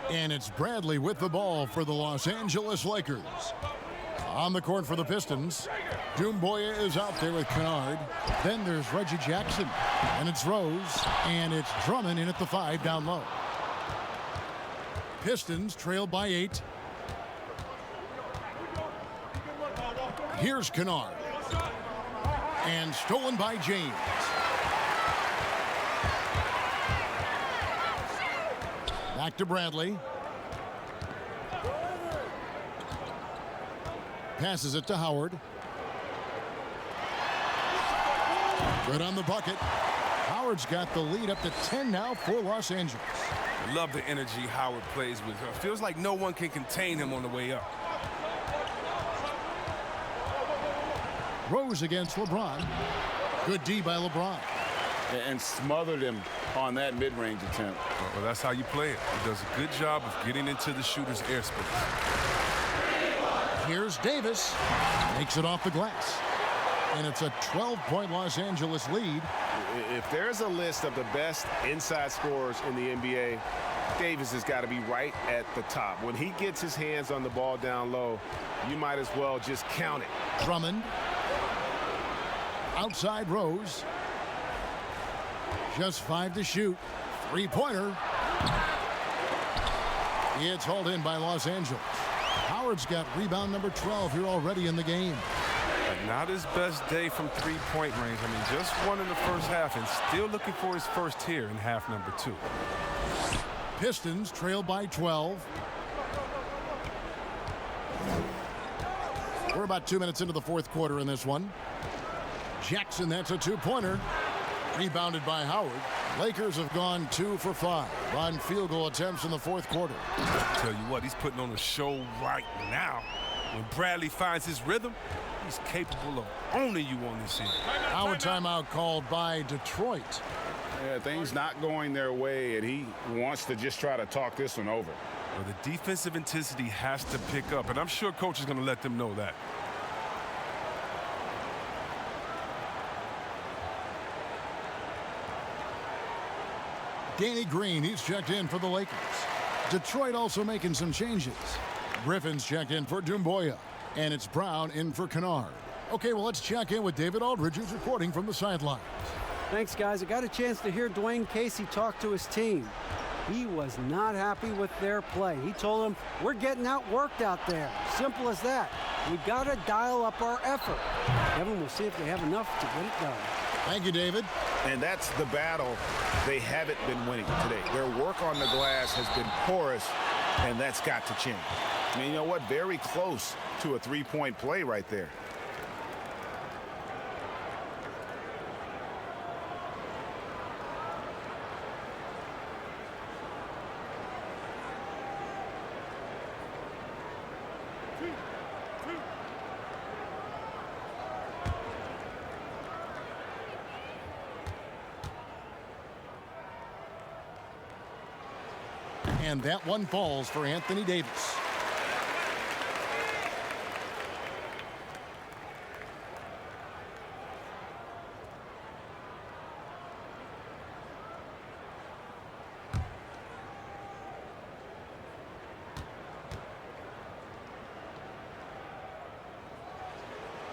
And it's Bradley with the ball for the Los Angeles Lakers. On the court for the Pistons, Doumbouya is out there with Kennard. Then there's Reggie Jackson. And it's Rose. And it's Drummond in at the 5 down low. Pistons trail by 8. Here's Kennard. And stolen by James. Back to Bradley. Passes it to Howard. Good on the bucket. Howard's got the lead up to 10 now for Los Angeles. I love the energy Howard plays with. Feels like no one can contain him on the way up. Rose against LeBron. Good D by LeBron. And smothered him on that mid-range attempt. Well, that's how you play it. He does a good job of getting into the shooter's airspace. Here's Davis. Makes it off the glass. And it's a 12-point Los Angeles lead. If there's a list of the best inside scorers in the NBA, Davis has got to be right at the top. When he gets his hands on the ball down low, you might as well just count it. Drummond. Outside Rose. Just 5 to shoot. Three-pointer. It's hauled in by Los Angeles. Howard's got rebound number 12 here already in the game. Not his best day from three-point range. I mean, just one in the first half and still looking for his first here in half number 2. Pistons trail by 12. We're about 2 minutes into the fourth quarter in this one. Jackson, that's a two-pointer. Rebounded by Howard. Lakers have gone 2 for 5 on field goal attempts in the fourth quarter. I tell you what, he's putting on a show right now. When Bradley finds his rhythm, he's capable of owning you on this end. Our timeout called by Detroit. Yeah, things not going their way, and he wants to just try to talk this one over. Well, the defensive intensity has to pick up, and I'm sure coach is going to let them know that. Danny Green, he's checked in for the Lakers. Detroit also making some changes. Griffin's checked in for Doumbouya, and it's Brown in for Kennard. Okay, well, let's check in with David Aldridge, who's reporting from the sidelines. Thanks, guys. I got a chance to hear Dwayne Casey talk to his team. He was not happy with their play. He told them, we're getting outworked out there. Simple as that. We've got to dial up our effort. Kevin, we'll see if they have enough to get it done. Thank you, David. And that's the battle they haven't been winning today. Their work on the glass has been porous, and that's got to change. I mean, you know what? Very close to a three-point play right there. And that one falls for Anthony Davis.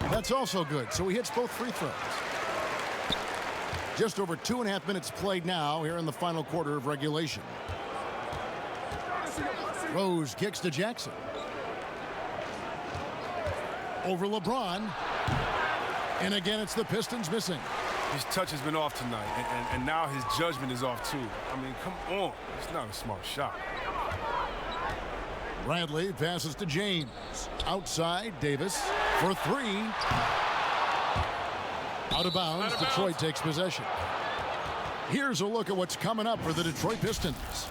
That's also good, so he hits both free throws. Just over 2.5 minutes played now here in the final quarter of regulation. Rose kicks to Jackson. Over LeBron. And again, it's the Pistons missing. His touch has been off tonight, and now his judgment is off too. I mean, come on. It's not a smart shot. Bradley passes to James. Outside, Davis for 3. Out of bounds, Detroit takes possession. Here's a look at what's coming up for the Detroit Pistons.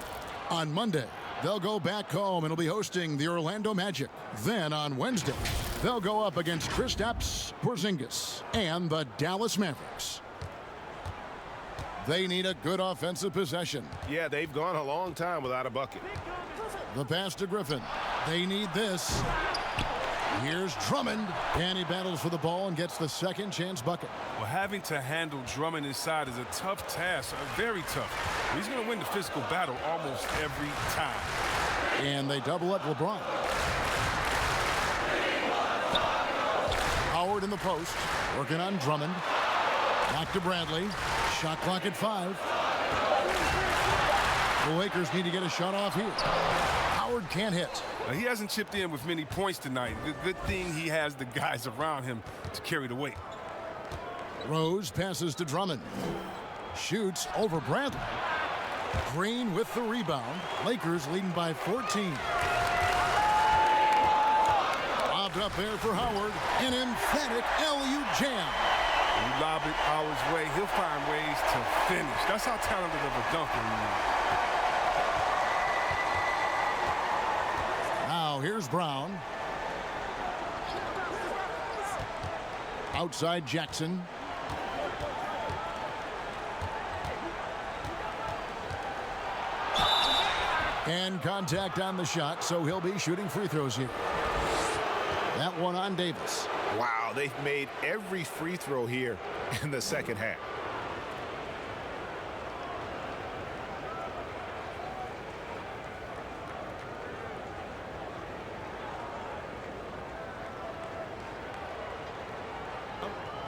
On Monday, they'll go back home and will be hosting the Orlando Magic. Then on Wednesday, they'll go up against Kristaps Porzingis and the Dallas Mavericks. They need a good offensive possession. Yeah, they've gone a long time without a bucket. The pass to Griffin. They need this. Here's Drummond, and he battles for the ball and gets the second chance bucket. Well, having to handle Drummond inside is a tough task, very tough. He's going to win the physical battle almost every time. And they double up LeBron. Howard in the post, working on Drummond. Back to Bradley. Shot clock at 5. The Lakers need to get a shot off here. Howard can't hit. He hasn't chipped in with many points tonight. Good thing he has the guys around him to carry the weight. Rose passes to Drummond. Shoots over Bradley. Green with the rebound. Lakers leading by 14. Lobbed up there for Howard. An emphatic LU jam. When you lob it Howard's way, he'll find ways to finish. That's how talented of a dunker he is. Now here's Brown. Outside Jackson. And contact on the shot, so he'll be shooting free throws here. That one on Davis. Wow, they've made every free throw here in the second half.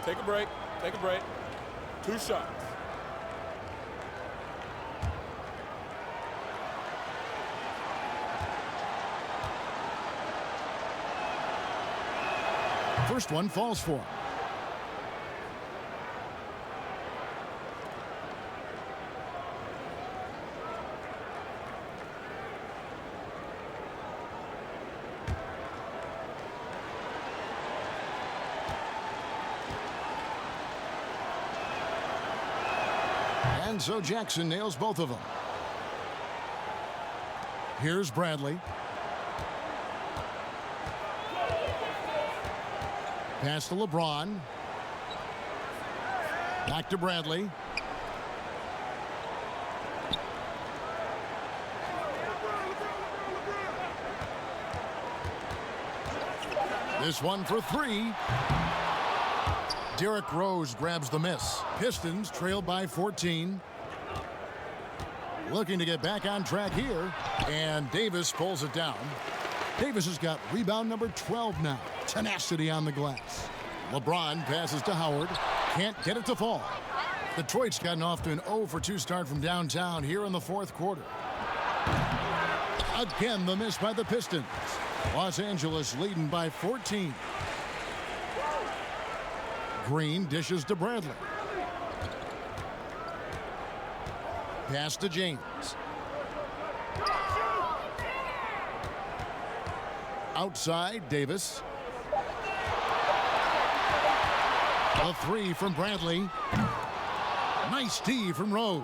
Take a break. Take a break. 2 shots. First one falls for him. And so Jackson nails both of them. Here's Bradley. Pass to LeBron. Back to Bradley. This one for 3. Derrick Rose grabs the miss. Pistons trail by 14. Looking to get back on track here. And Davis pulls it down. Davis has got rebound number 12 now. Tenacity on the glass. LeBron passes to Howard. Can't get it to fall. Detroit's gotten off to an 0 for 2 start from downtown here in the fourth quarter. Again, the miss by the Pistons. Los Angeles leading by 14. Green dishes to Bradley. Pass to James. Outside, Davis. A 3 from Bradley. Nice D from Rose.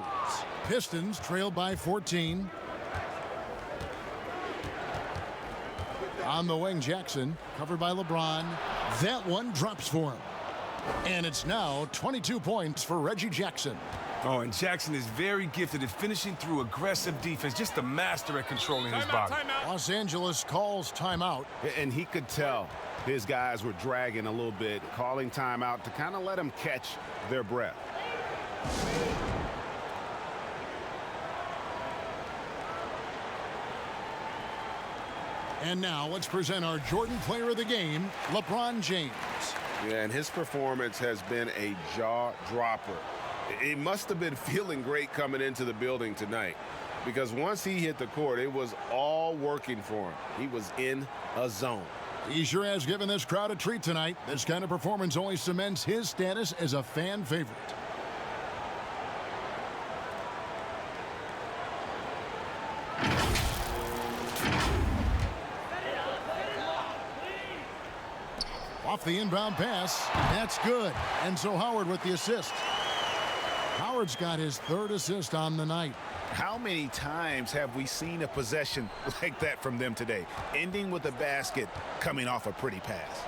Pistons trail by 14. On the wing, Jackson, covered by LeBron. That one drops for him. And it's now 22 points for Reggie Jackson. Oh, and Jackson is very gifted at finishing through aggressive defense, just a master at controlling his body. Los Angeles calls timeout. And he could tell his guys were dragging a little bit, calling timeout to kind of let them catch their breath. And now let's present our Jordan Player of the Game, LeBron James. Yeah, and his performance has been a jaw-dropper. He must have been feeling great coming into the building tonight, because once he hit the court, it was all working for him. He was in a zone. He sure has given this crowd a treat tonight. This kind of performance only cements his status as a fan favorite. Off the inbound pass. That's good. And so Howard with the assist. Howard's got his 3rd assist on the night. How many times have we seen a possession like that from them today, ending with a basket coming off a pretty pass?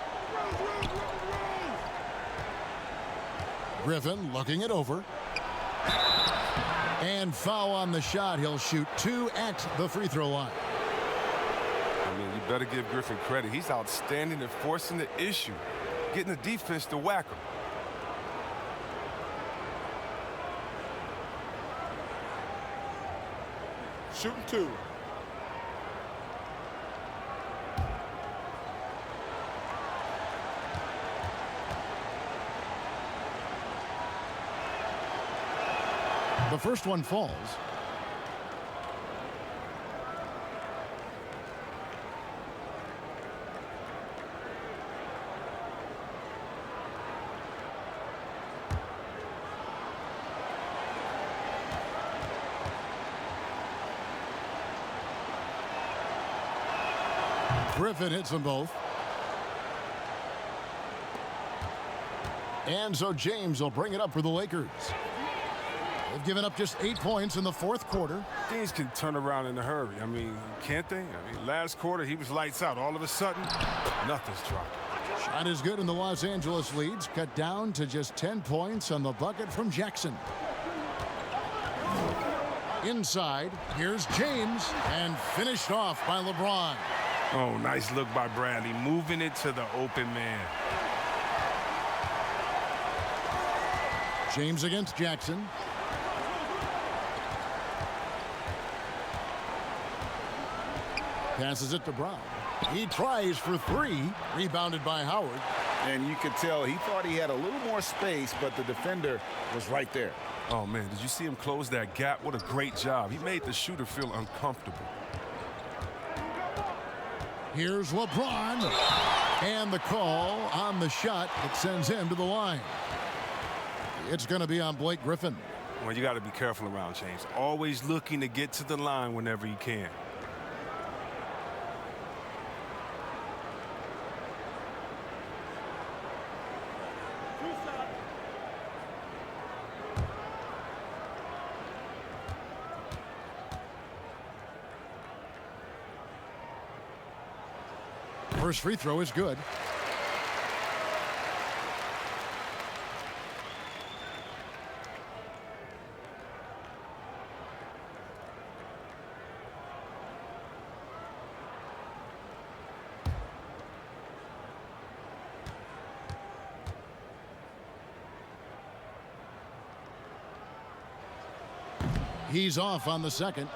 Griffin looking it over. And foul on the shot. He'll shoot 2 at the free throw line. I mean, you better give Griffin credit. He's outstanding at forcing the issue, getting the defense to whack him. Shooting 2. The first one falls. Griffin hits them both. And so James will bring it up for the Lakers. They've given up just 8 points in the fourth quarter. Things can turn around in a hurry. I mean, can't they? I mean, last quarter he was lights out. All of a sudden, nothing's dropped. Shot is good, and the Los Angeles leads cut down to just 10 points on the bucket from Jackson. Inside, here's James, and finished off by LeBron. Oh, nice look by Bradley, moving it to the open man. James against Jackson. Passes it to Brown. He tries for three, rebounded by Howard. And you could tell he thought he had a little more space, but the defender was right there. Oh, man, did you see him close that gap? What a great job. He made the shooter feel uncomfortable. Here's LeBron. And the call on the shot that sends him to the line. It's going to be on Blake Griffin. Well, you got to be careful around James. Always looking to get to the line whenever you can. First free throw is good. He's off on the second.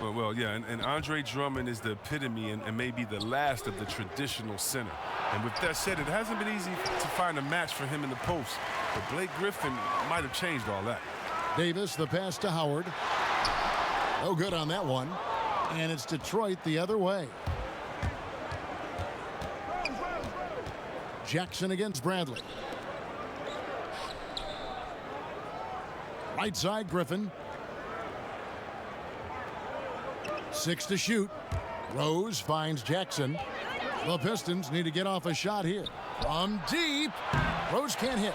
Well, yeah, and Andre Drummond is the epitome and maybe the last of the traditional center. And with that said, it hasn't been easy to find a match for him in the post. But Blake Griffin might have changed all that. Davis, the pass to Howard. No good on that one. And it's Detroit the other way. Jackson against Bradley. Right side, Griffin. 6 to shoot. Rose finds Jackson. The Pistons need to get off a shot here. From deep. Rose can't hit.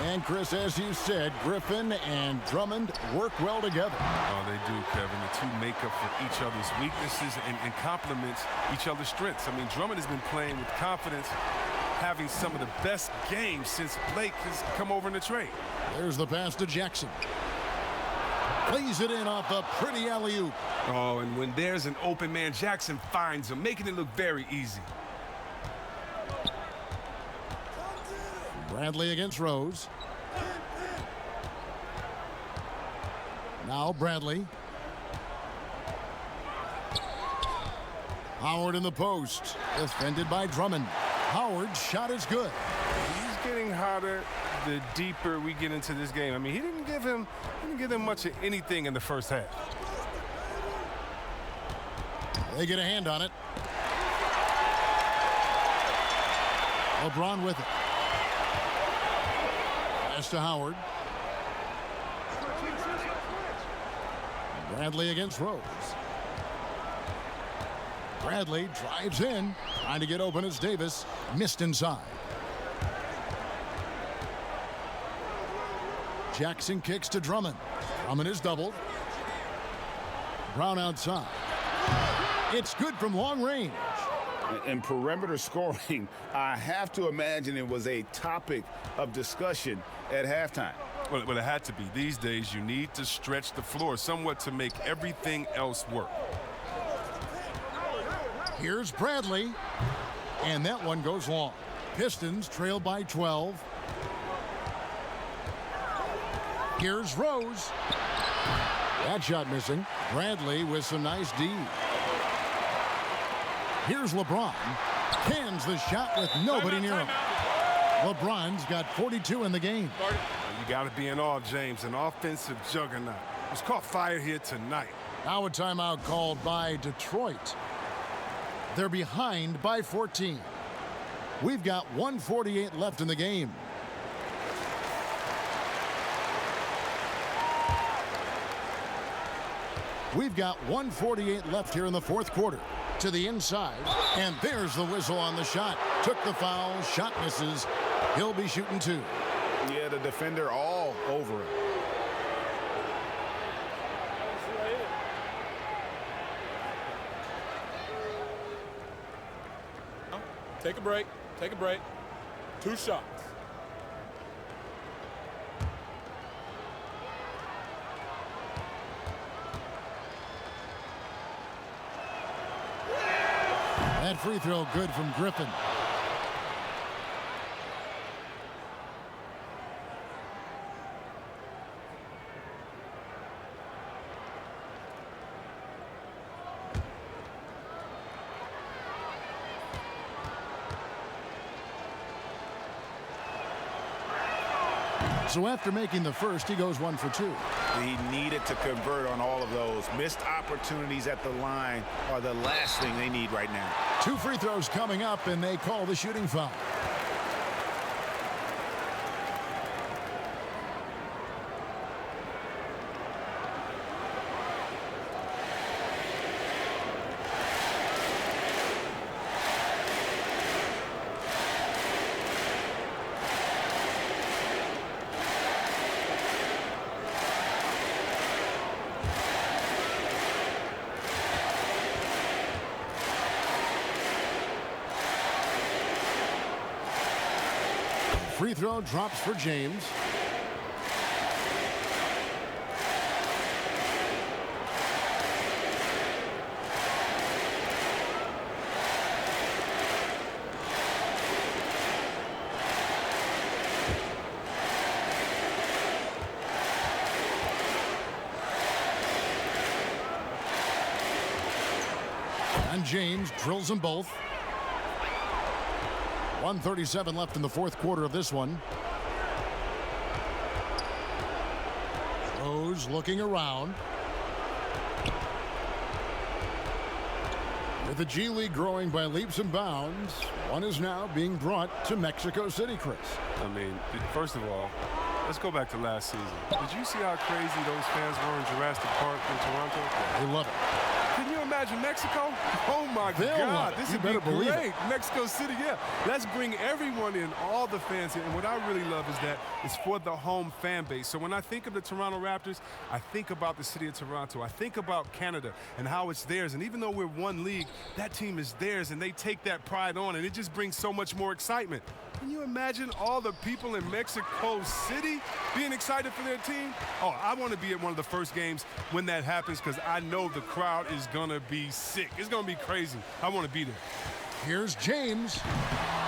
And Chris, as you said, Griffin and Drummond work well together. Oh, they do, Kevin. The two make up for each other's weaknesses and complement each other's strengths. I mean, Drummond has been playing with confidence, having some of the best games since Blake has come over in the trade. There's the pass to Jackson. Plays it in off a pretty alley-oop. Oh, and when there's an open man, Jackson finds him, making it look very easy. Bradley against Rose. Now Bradley. Howard in the post. Defended by Drummond. Howard's shot is good. He's getting hotter the deeper we get into this game. I mean, he didn't give him much of anything in the first half. They get a hand on it. LeBron with it. Pass to Howard. Bradley against Rose. Bradley drives in. Trying to get open as Davis. Missed inside. Jackson kicks to Drummond. Drummond is doubled. Brown outside. It's good from long range. And perimeter scoring, I have to imagine it was a topic of discussion at halftime. Well, it had to be. These days, you need to stretch the floor somewhat to make everything else work. Here's Bradley. And that one goes long. Pistons trail by 12. Here's Rose. That shot missing. Bradley with some nice D. Here's LeBron. Cans the shot with nobody near him. LeBron's got 42 in the game. You got to be in awe, James. An offensive juggernaut. He's caught fire here tonight. Now a timeout called by Detroit. They're behind by 14. We've got 1:48 left in the game. We've got 1:48 left here in the fourth quarter. To the inside, and there's the whistle on the shot. Took the foul, shot misses. He'll be shooting two. Yeah, the defender all over him. Take a break. Take a break. 2 shots. That free throw good from Griffin. So after making the first, he goes 1 for 2. He needed to convert on all of those. Missed opportunities at the line are the last thing they need right now. 2 free throws coming up, and they call the shooting foul. Free throw drops for James. And James drills them both. 1:37 left in the fourth quarter of this one. Rose looking around. With the G League growing by leaps and bounds, one is now being brought to Mexico City, Chris. I mean, first of all, let's go back to last season. Did you see how crazy those fans were in Jurassic Park in Toronto? They love it. Can you imagine Mexico? Oh, my They'll God. This would be believe great. it. Mexico City, yeah. Let's bring everyone in, all the fans in. And what I really love is that it's for the home fan base. So when I think of the Toronto Raptors, I think about the city of Toronto. I think about Canada and how it's theirs. And even though we're one league, that team is theirs, and they take that pride on, and it just brings so much more excitement. Can you imagine all the people in Mexico City being excited for their team? Oh, I want to be at one of the first games when that happens because I know the crowd is going to be sick. It's going to be crazy. I want to be there. Here's James.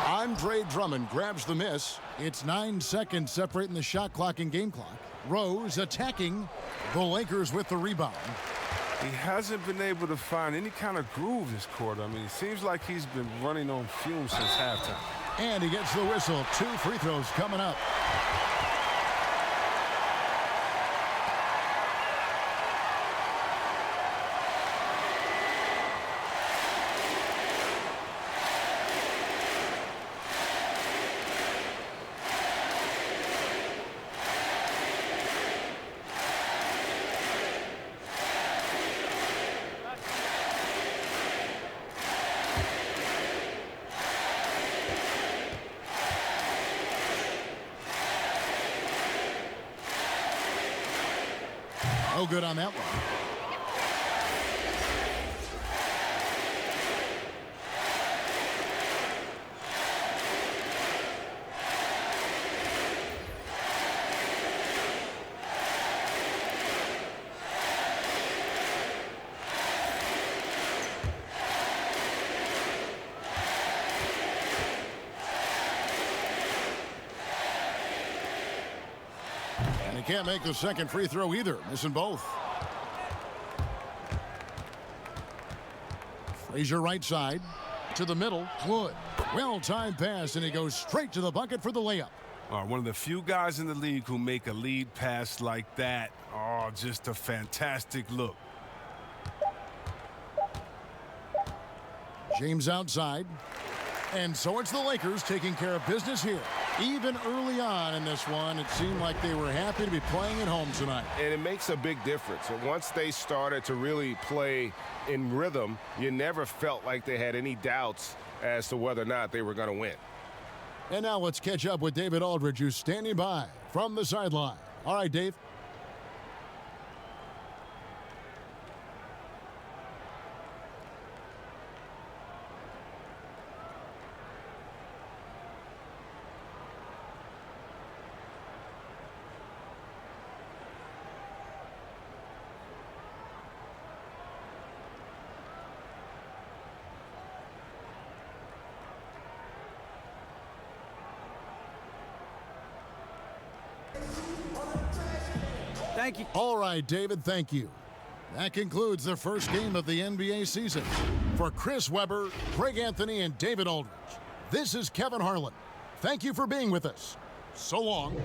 Andre Drummond grabs the miss. It's 9 seconds separating the shot clock and game clock. Rose attacking the Lakers with the rebound. He hasn't been able to find any kind of groove this quarter. I mean, it seems like he's been running on fumes since halftime. And he gets the whistle. 2 free throws coming up. No good on that one. And he can't make the second free throw either, missing both. Frazier right side to the middle. Wood. Well-timed pass, and he goes straight to the bucket for the layup. One of the few guys in the league who make a lead pass like that. Oh, just a fantastic look. James outside. And so it's the Lakers taking care of business here. Even early on in this one, it seemed like they were happy to be playing at home tonight. And it makes a big difference. And once they started to really play in rhythm, you never felt like they had any doubts as to whether or not they were going to win. And now let's catch up with David Aldridge, who's standing by from the sideline. All right, Dave. Thank you. All right, David, thank you. That concludes the first game of the NBA season. For Chris Webber, Greg Anthony, and David Aldridge, this is Kevin Harlan. Thank you for being with us. So long.